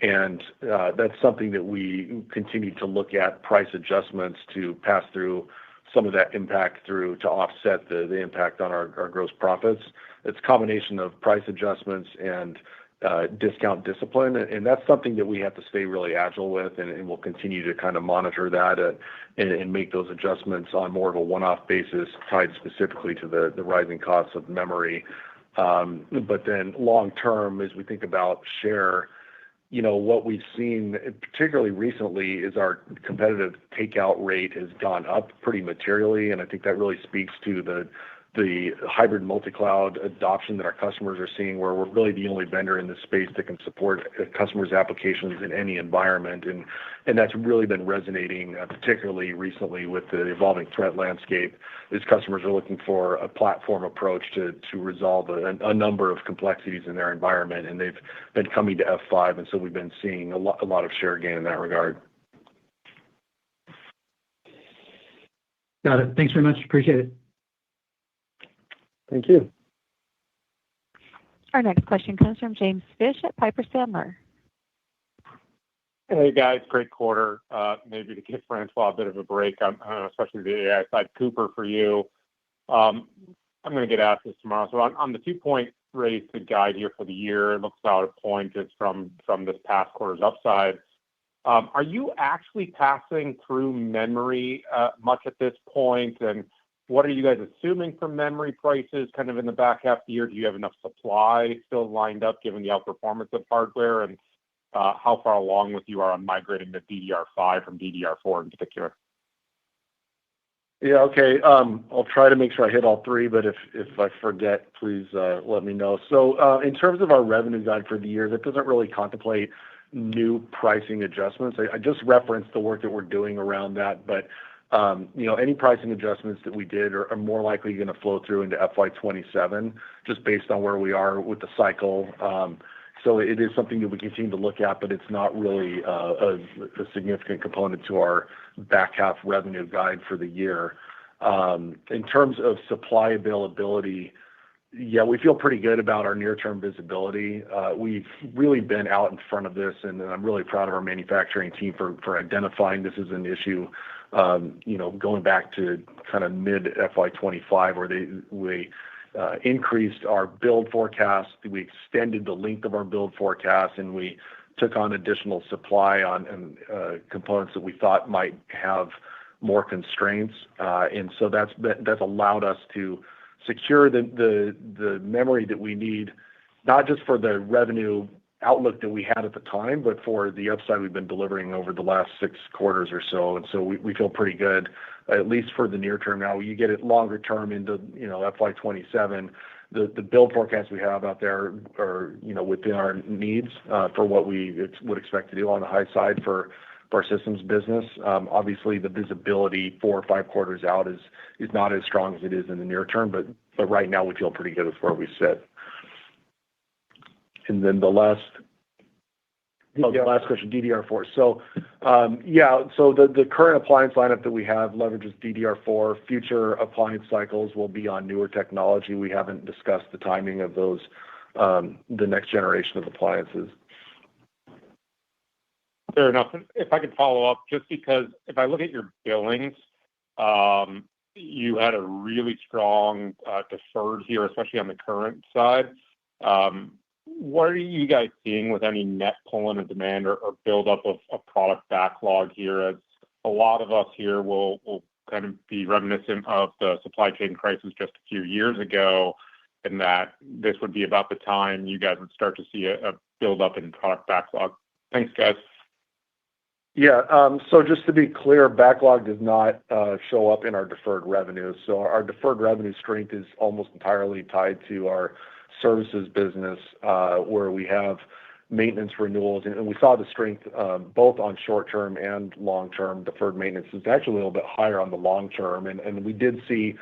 And that's something that we continue to look at price adjustments to pass through some of that impact through to offset the impact on our gross profits. It's a combination of price adjustments and discount discipline. And that's something that we have to stay really agile with, and we'll continue to kind of monitor that and make those adjustments on more of a one-off basis tied specifically to the rising costs of memory. But then long term, as we think about share, what we've seen, particularly recently, is our competitive takeout rate has gone up pretty materially. And I think that really speaks to the hybrid multi-cloud adoption that our customers are seeing, where we're really the only vendor in this space that can support customers' applications in any environment. And that's really been resonating, particularly recently with the evolving threat landscape, as customers are looking for a platform approach to resolve a number of complexities in their environment. And they've been coming to F5, and so we've been seeing a lot of share gain in that regard. Got it. Thanks very much. Appreciate it. Thank you. Our next question comes from James Fish at Piper Sandler. Hey, guys. Great quarter. Maybe to give Francois a bit of a break, especially the AI side. Cooper, for you. I'm going to get asked this tomorrow. So on the 2-point raise to guide here for the year, it looks about a point is from this past quarter's upside. Are you actually passing through memory much at this point? And what are you guys assuming for memory prices kind of in the back half of the year? Do you have enough supply still lined up given the outperformance of hardware? And how far along with you are on migrating to DDR5 from DDR4 in particular? Yeah, okay. I'll try to make sure I hit all three, but if I forget, please let me know. So in terms of our revenue guide for the year, that doesn't really contemplate new pricing adjustments. I just referenced the work that we're doing around that, but any pricing adjustments that we did are more likely going to flow through into FY27, just based on where we are with the cycle. So it is something that we continue to look at, but it's not really a significant component to our back half revenue guide for the year. In terms of supply availability, yeah, we feel pretty good about our near-term visibility. We've really been out in front of this, and I'm really proud of our manufacturing team for identifying this as an issue. Going back to kind of mid FY25, where we increased our build forecast, we extended the length of our build forecast, and we took on additional supply on components that we thought might have more constraints. And so that's allowed us to secure the memory that we need, not just for the revenue outlook that we had at the time, but for the upside we've been delivering over the last 6 quarters or so. And so we feel pretty good, at least for the near term. Now, you get it longer term into FY27, the build forecasts we have out there are within our needs for what we would expect to do on the high side for our systems business. Obviously, the visibility 4 or 5 quarters out is not as strong as it is in the near term, but right now we feel pretty good with where we sit. And then the last question, DDR4. So, so the current appliance lineup that we have leverages DDR4. Future appliance cycles will be on newer technology. We haven't discussed the timing of those, the next generation of appliances. Fair enough. If I could follow up, just because if I look at your billings, you had a really strong deferred here, especially on the current side. What are you guys seeing with any net pull-in of demand or buildup of product backlog here? As a lot of us here will kind of be reminiscent of the supply chain crisis just a few years ago, and that this would be about the time you guys would start to see a buildup in product backlog. Thanks, guys. Yeah. So just to be clear, backlog does not show up in our deferred revenue. So our deferred revenue strength is almost entirely tied to our services business, where we have maintenance renewals. And we saw the strength both on short-term and long-term deferred maintenance. It's actually a little bit higher on the long-term. And we did see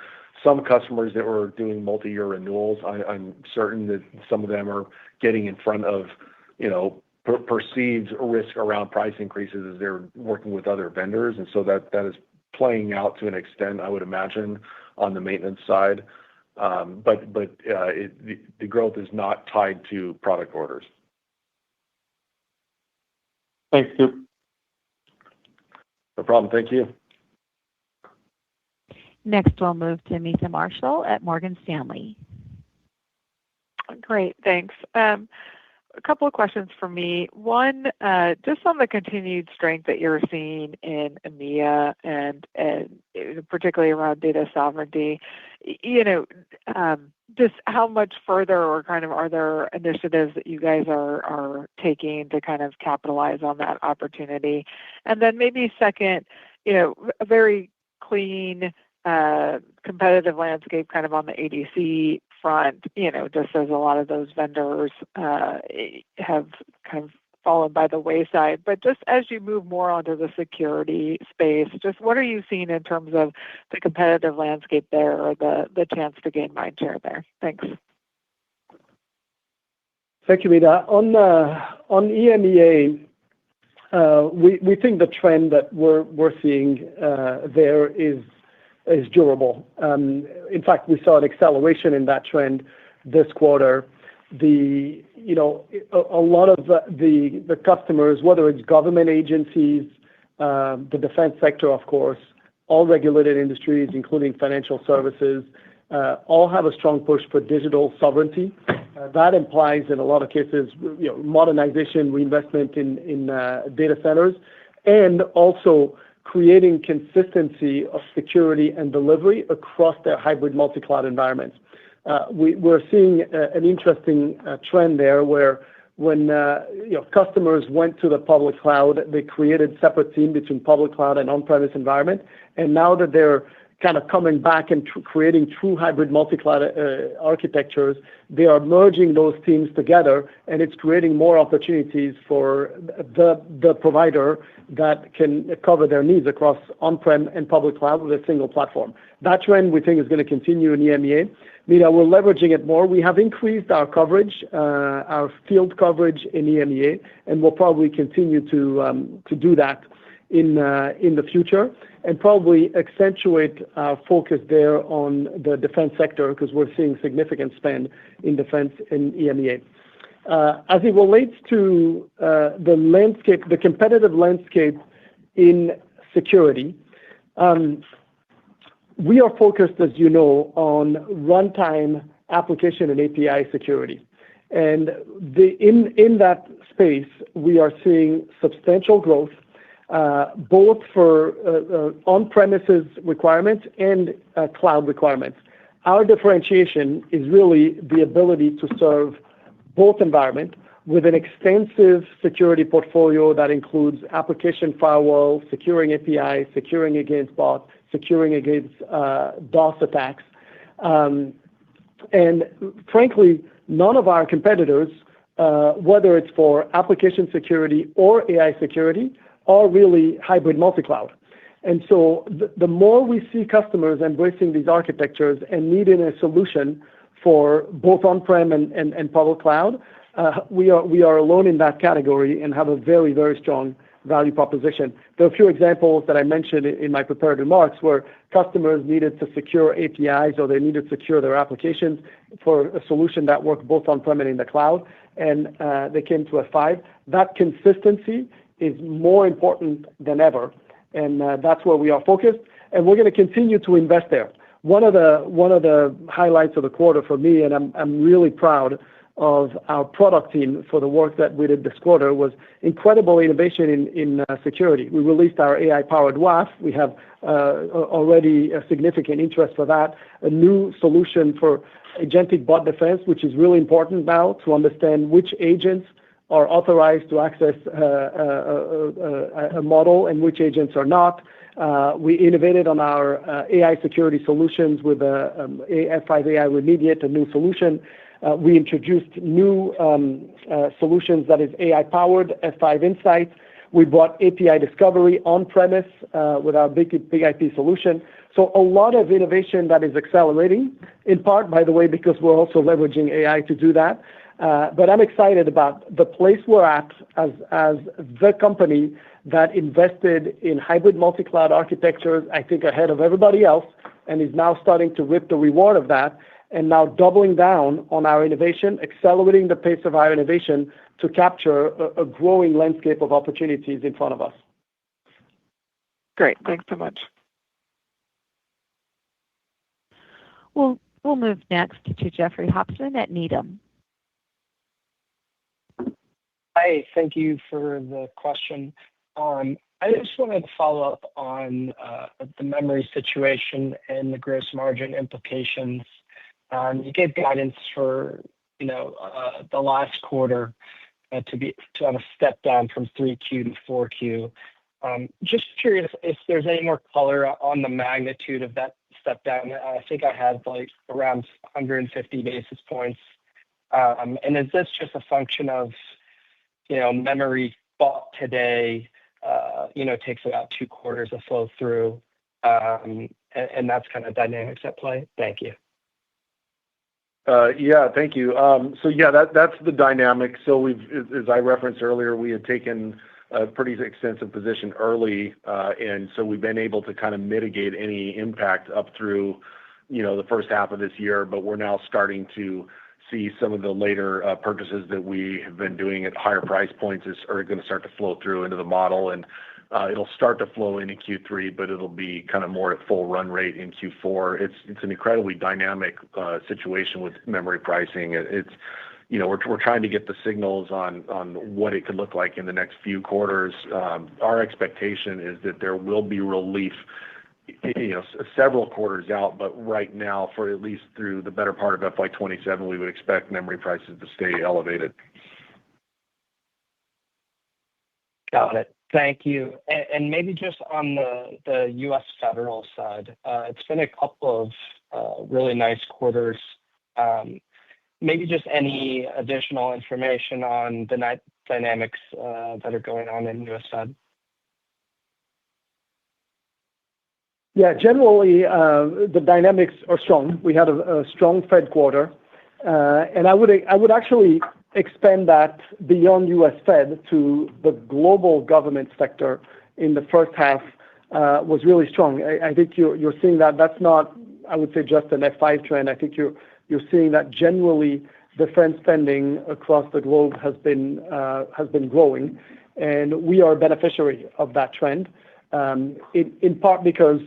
some customers that were doing multi-year renewals. I'm certain that some of them are getting in front of perceived risk around price increases as they're working with other vendors. And so that is playing out to an extent, I would imagine, on the maintenance side. But the growth is not tied to product orders. Thanks, Stu. No problem. Thank you. Next, we'll move to Meta Marshall at Morgan Stanley. Great, thanks. A couple of questions for me. One, just on the continued strength that you're seeing in EMEA and particularly around data sovereignty, just how much further or kind of are there initiatives that you guys are taking to kind of capitalize on that opportunity? And then maybe second, a very clean competitive landscape kind of on the ADC front, just as a lot of those vendors have kind of fallen by the wayside. But just as you move more onto the security space, just what are you seeing in terms of the competitive landscape there or the chance to gain mind share there? Thanks. Thank you, Mita. On EMEA, we think the trend that we're seeing there is durable. In fact, we saw an acceleration in that trend this quarter. A lot of the customers, whether it's government agencies, the defense sector, of course, all regulated industries, including financial services, all have a strong push for digital sovereignty. That implies, in a lot of cases, modernization, reinvestment in data centers, and also creating consistency of security and delivery across their hybrid multi-cloud environments. We're seeing an interesting trend there where when customers went to the public cloud, they created separate teams between public cloud and on-premise environment. And now that they're kind of coming back and creating true hybrid multi-cloud architectures, they are merging those teams together, and it's creating more opportunities for the provider that can cover their needs across on-prem and public cloud with a single platform. That trend, we think, is going to continue in EMEA. We're leveraging it more. We have increased our coverage, our field coverage in EMEA, and we'll probably continue to do that in the future, and probably accentuate our focus there on the defense sector because we're seeing significant spend in defense in EMEA. As it relates to the competitive landscape in security, we are focused, as you know, on runtime application and API security. And in that space, we are seeing substantial growth, both for on-premises requirements and cloud requirements. Our differentiation is really the ability to serve both environments with an extensive security portfolio that includes application firewall, securing API, securing against bots, securing against DOS attacks. And frankly, none of our competitors, whether it's for application security or AI security, are really hybrid multi-cloud. And so the more we see customers embracing these architectures and needing a solution for both on-prem and public cloud, we are alone in that category and have a very, very strong value proposition. There are a few examples that I mentioned in my prepared remarks where customers needed to secure APIs or they needed to secure their applications for a solution that worked both on-prem and in the cloud, and they came to F5. That consistency is more important than ever, and that's where we are focused, and we're going to continue to invest there. One of the highlights of the quarter for me, and I'm really proud of our product team for the work that we did this quarter, was incredible innovation in security. We released our AI-powered WAF. We have already a significant interest for that. A new solution for agentic bot defense, which is really important now to understand which agents are authorized to access a model and which agents are not. We innovated on our AI security solutions with F5 AI Remediate, a new solution. We introduced new solutions that is AI-powered, F5 Insight. We brought API discovery on-premise with our big IP solution. So a lot of innovation that is accelerating, in part, by the way, because we're also leveraging AI to do that. But I'm excited about the place we're at as the company that invested in hybrid multi-cloud architectures, I think ahead of everybody else, and is now starting to reap the reward of that, and now doubling down on our innovation, accelerating the pace of our innovation to capture a growing landscape of opportunities in front of us. Great. Thanks so much. We'll move next to Jeffrey Hopson at Needham. Hi, thank you for the question. I just wanted to follow up on the memory situation and the gross margin implications. You gave guidance for the last quarter to have a step down from 3Q to 4Q. Just curious if there's any more color on the magnitude of that step down. I think I had like around 150 basis points. And is this just a function of memory bought today takes about 2 quarters to flow through, and that's kind of dynamics at play? Thank you. Yeah, thank you. So yeah, that's the dynamic. So as I referenced earlier, we had taken a pretty extensive position early, and so we've been able to kind of mitigate any impact up through the first half of this year. But we're now starting to see some of the later purchases that we have been doing at higher price points are going to start to flow through into the model, and it'll start to flow into Q3, but it'll be kind of more at full run rate in Q4. It's an incredibly dynamic situation with memory pricing. We're trying to get the signals on what it could look like in the next few quarters. Our expectation is that there will be relief several quarters out, but right now, for at least through the better part of FY27, we would expect memory prices to stay elevated. Got it. Thank you. And maybe just on the U.S. federal side, it's been a couple of really nice quarters. Maybe just any additional information on the dynamics that are going on in U.S. Fed? Yeah, generally, the dynamics are strong. We had a strong Fed quarter, and I would actually expand that beyond U.S. Fed to the global government sector in the first half was really strong. I think you're seeing that. That's not, I would say, just an F5 trend. I think you're seeing that generally defense spending across the globe has been growing, and we are a beneficiary of that trend. In part because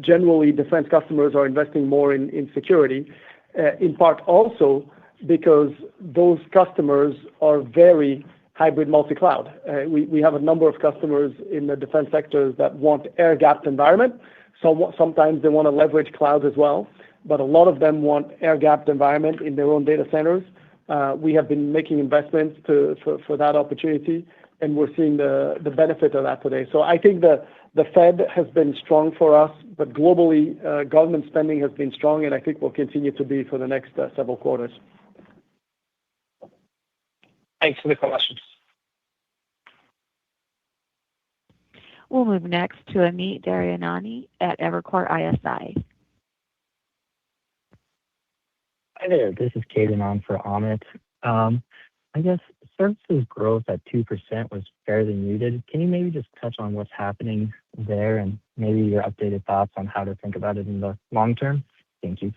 generally defense customers are investing more in security, in part also because those customers are very hybrid multi-cloud. We have a number of customers in the defense sectors that want air-gapped environment. Sometimes they want to leverage cloud as well, but a lot of them want air-gapped environment in their own data centers. We have been making investments for that opportunity, and we're seeing the benefit of that today. So I think the Fed has been strong for us, but globally, government spending has been strong, and I think will continue to be for the next several quarters. Thanks for the questions. We'll move next to Amit Daryanani at Evercore ISI. Hi there. This is Caden on for Amit. I guess services growth at 2% was fairly muted. Can you maybe just touch on what's happening there and maybe your updated thoughts on how to think about it in the long term? Thank you.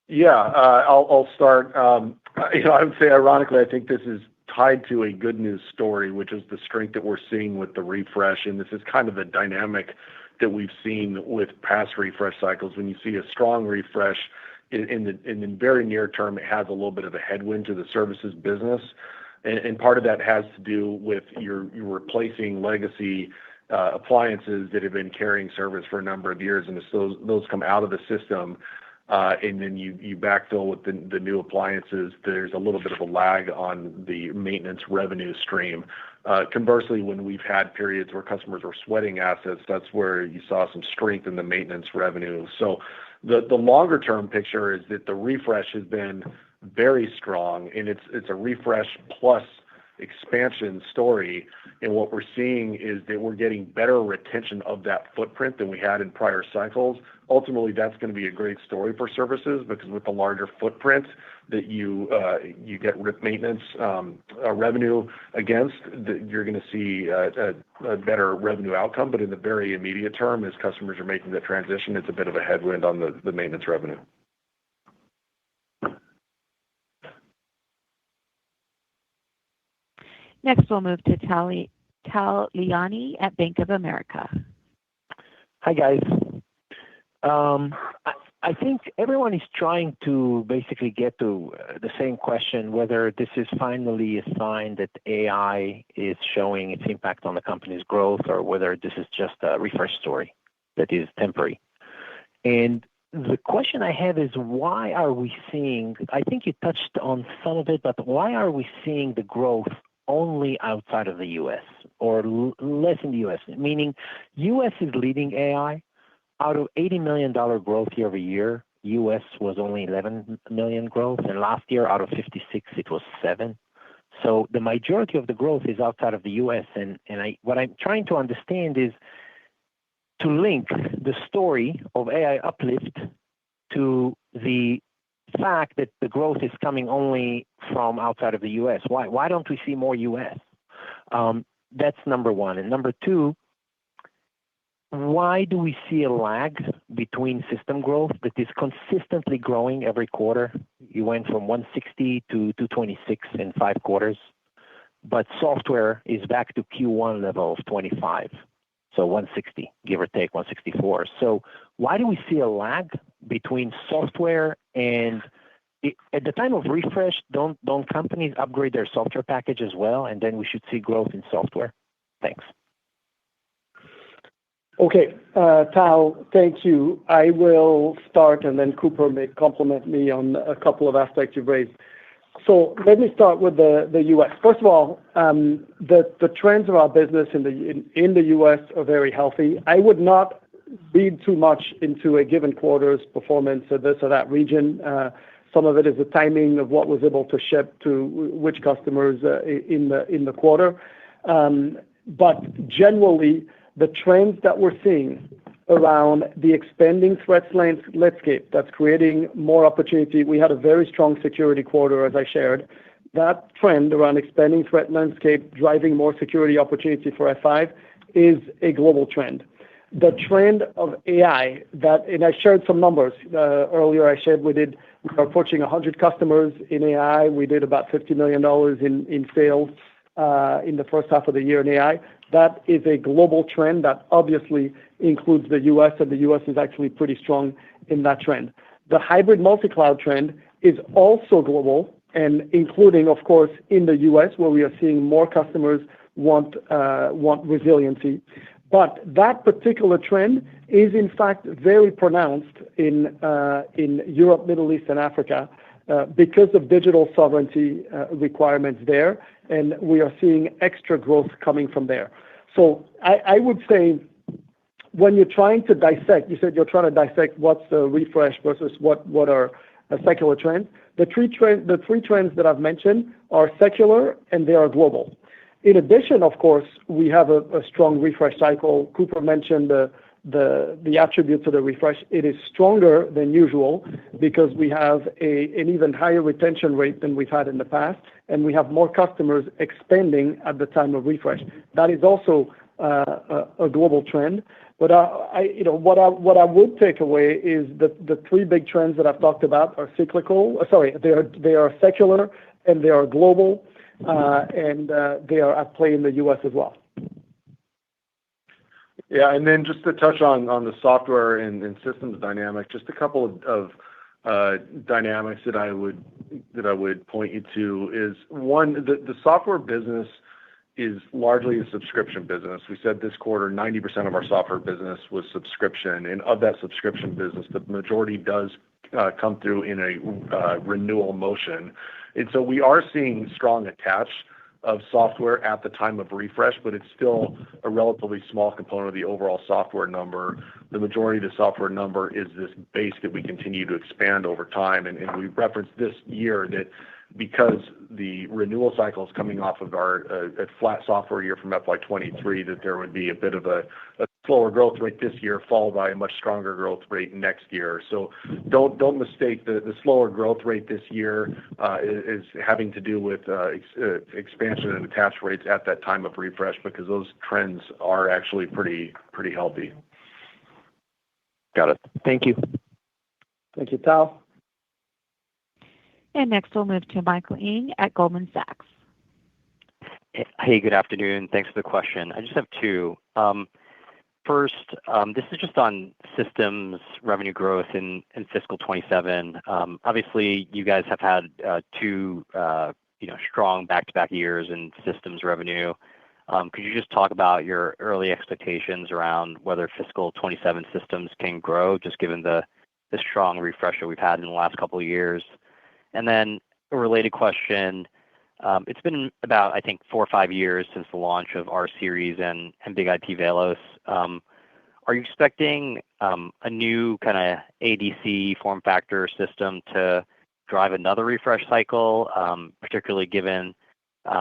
Yeah, I'll start. I would say, ironically, I think this is tied to a good news story, which is the strength that we're seeing with the refresh. And this is kind of the dynamic that we've seen with past refresh cycles. When you see a strong refresh in the very near term, it has a little bit of a headwind to the services business. And part of that has to do with you're replacing legacy appliances that have been carrying service for a number of years. And as those come out of the system, and then you backfill with the new appliances, there's a little bit of a lag on the maintenance revenue stream. Conversely, when we've had periods where customers were sweating assets, that's where you saw some strength in the maintenance revenue. So the longer term picture is that the refresh has been very strong, and it's a refresh plus expansion story. And what we're seeing is that we're getting better retention of that footprint than we had in prior cycles. Ultimately, that's going to be a great story for services because with the larger footprint that you get maintenance revenue against, you're going to see a better revenue outcome. But in the very immediate term, as customers are making that transition, it's a bit of a headwind on the maintenance revenue. Next, we'll move to Tal Liani at Bank of America. Hi, guys. I think everyone is trying to basically get to the same question, whether this is finally a sign that AI is showing its impact on the company's growth or whether this is just a refresh story that is temporary. And the question I have is, why are we seeing, I think you touched on some of it, but why are we seeing the growth only outside of the U.S. or less in the U.S.? Meaning U.S. is leading AI. Out of $80 million growth year over year, U.S. was only 11 million growth, and last year out of 56, it was 7. So the majority of the growth is outside of the U.S. And what I'm trying to understand is to link the story of AI uplift to the fact that the growth is coming only from outside of the U.S. Why don't we see more U.S.? That's number one. And number two, why do we see a lag between system growth that is consistently growing every quarter? You went from 160 to 226 in 5 quarters, but software is back to Q1 level of 25. So 160, give or take 164. So why do we see a lag between software and at the time of refresh, don't companies upgrade their software package as well, and then we should see growth in software? Thanks. Okay, Tal, thank you. I will start, and then Cooper may complement me on a couple of aspects you've raised. So let me start with the U.S. First of all, the trends of our business in the U.S. are very healthy. I would not read too much into a given quarter's performance of this or that region. Some of it is the timing of what was able to ship to which customers in the quarter. But generally, the trends that we're seeing around the expanding threat landscape that's creating more opportunity. We had a very strong security quarter, as I shared. That trend around expanding threat landscape, driving more security opportunity for F5 is a global trend. The trend of AI and I shared some numbers earlier. I shared we're approaching 100 customers in AI. We did about $50 million in sales in the first half of the year in AI. That is a global trend that obviously includes the U.S., and the U.S. is actually pretty strong in that trend. The hybrid multi-cloud trend is also global and including, of course, in the U.S., where we are seeing more customers want resiliency. But that particular trend is, in fact, very pronounced in Europe, Middle East, and Africa because of digital sovereignty requirements there, and we are seeing extra growth coming from there. So I would say when you're trying to dissect, you said you're trying to dissect what's the refresh versus what are secular trends. The three trends that I've mentioned are secular and they are global. In addition, of course, we have a strong refresh cycle. Cooper mentioned the attributes of the refresh. It is stronger than usual because we have an even higher retention rate than we've had in the past, and we have more customers expanding at the time of refresh. That is also a global trend. But what I would take away is the 3 big trends that I've talked about are cyclical. They are secular and they are global, and they are at play in the U.S. as well. Yeah, and then just to touch on the software and systems dynamic, just a couple of dynamics that I would point you to is one, the software business is largely a subscription business. We said this quarter 90% of our software business was subscription, and of that subscription business, the majority does come through in a renewal motion. And so we are seeing strong attach of software at the time of refresh, but it's still a relatively small component of the overall software number. The majority of the software number is this base that we continue to expand over time. And we referenced this year that because the renewal cycle is coming off of our a flat software year from FY23, that there would be a bit of a slower growth rate this year, followed by a much stronger growth rate next year. So don't mistake the slower growth rate this year is having to do with expansion and attach rates at that time of refresh, because those trends are actually pretty healthy. Got it. Thank you. Thank you, Tal. And next we'll move to Michael Ng at Goldman Sachs. Hey, good afternoon. Thanks for the question. I just have two. First, this is just on systems revenue growth in fiscal 27. Obviously, you guys have had two strong back-to-back years in systems revenue. Could you just talk about your early expectations around whether fiscal 27 systems can grow, just given the strong refresh that we've had in the last couple of years? And then a related question. It's been about, I think, 4 or 5 years since the launch of R Series and Big IP Velos. Are you expecting a new kind of ADC form factor system to drive another refresh cycle, particularly given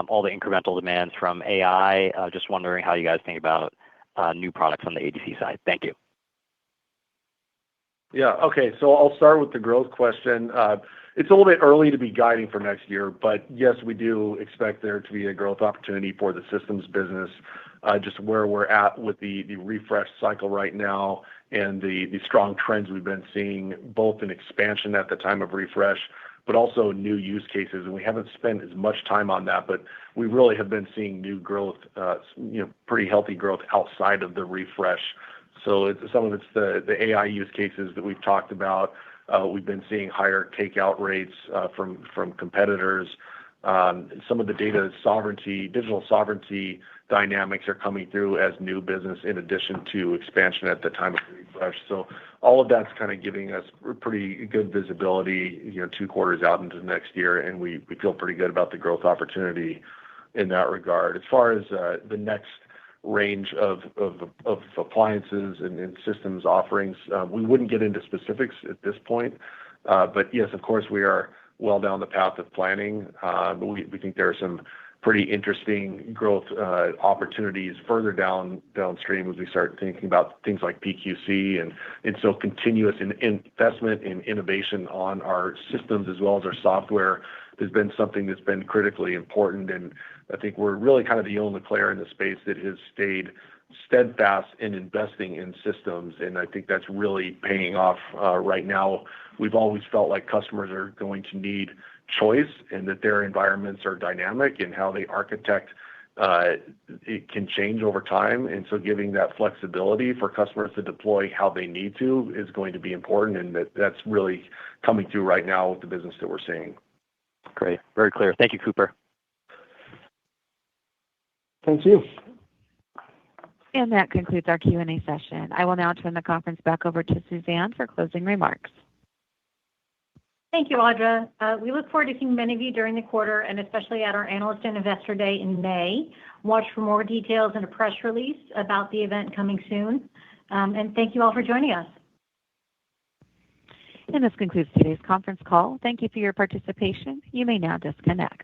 all the incremental demands from AI? Just wondering how you guys think about new products on the ADC side. Thank you. Yeah. Okay. So I'll start with the growth question. It's a little bit early to be guiding for next year, but yes, we do expect there to be a growth opportunity for the systems business, just where we're at with the refresh cycle right now and the strong trends we've been seeing, both in expansion at the time of refresh, but also new use cases. And we haven't spent as much time on that, but we really have been seeing new growth, pretty healthy growth outside of the refresh. So some of it's the AI use cases that we've talked about. We've been seeing higher takeout rates from competitors. Some of the data sovereignty, digital sovereignty dynamics are coming through as new business in addition to expansion at the time of refresh. So all of that's kind of giving us pretty good visibility, 2 quarters out into next year, and we feel pretty good about the growth opportunity in that regard. As far as the next range of appliances and systems offerings, we wouldn't get into specifics at this point. But yes, of course, we are well down the path of planning. We think there are some pretty interesting growth opportunities further downstream as we start thinking about things like PQC, and so continuous investment in innovation on our systems as well as our software has been something that's been critically important. And I think we're really kind of the only player in the space that has stayed steadfast in investing in systems, and I think that's really paying off right now. We've always felt like customers are going to need choice and that their environments are dynamic, and how they architect it can change over time. And so giving that flexibility for customers to deploy how they need to is going to be important, and that's really coming through right now with the business that we're seeing. Great. Very clear. Thank you, Cooper. Thank you. And that concludes our Q&A session. I will now turn the conference back over to Suzanne for closing remarks. Thank you, Audra. We look forward to seeing many of you during the quarter, and especially at our Analyst and Investor Day in May. Watch for more details in a press release about the event coming soon. And thank you all for joining us. And this concludes today's conference call. Thank you for your participation. You may now disconnect.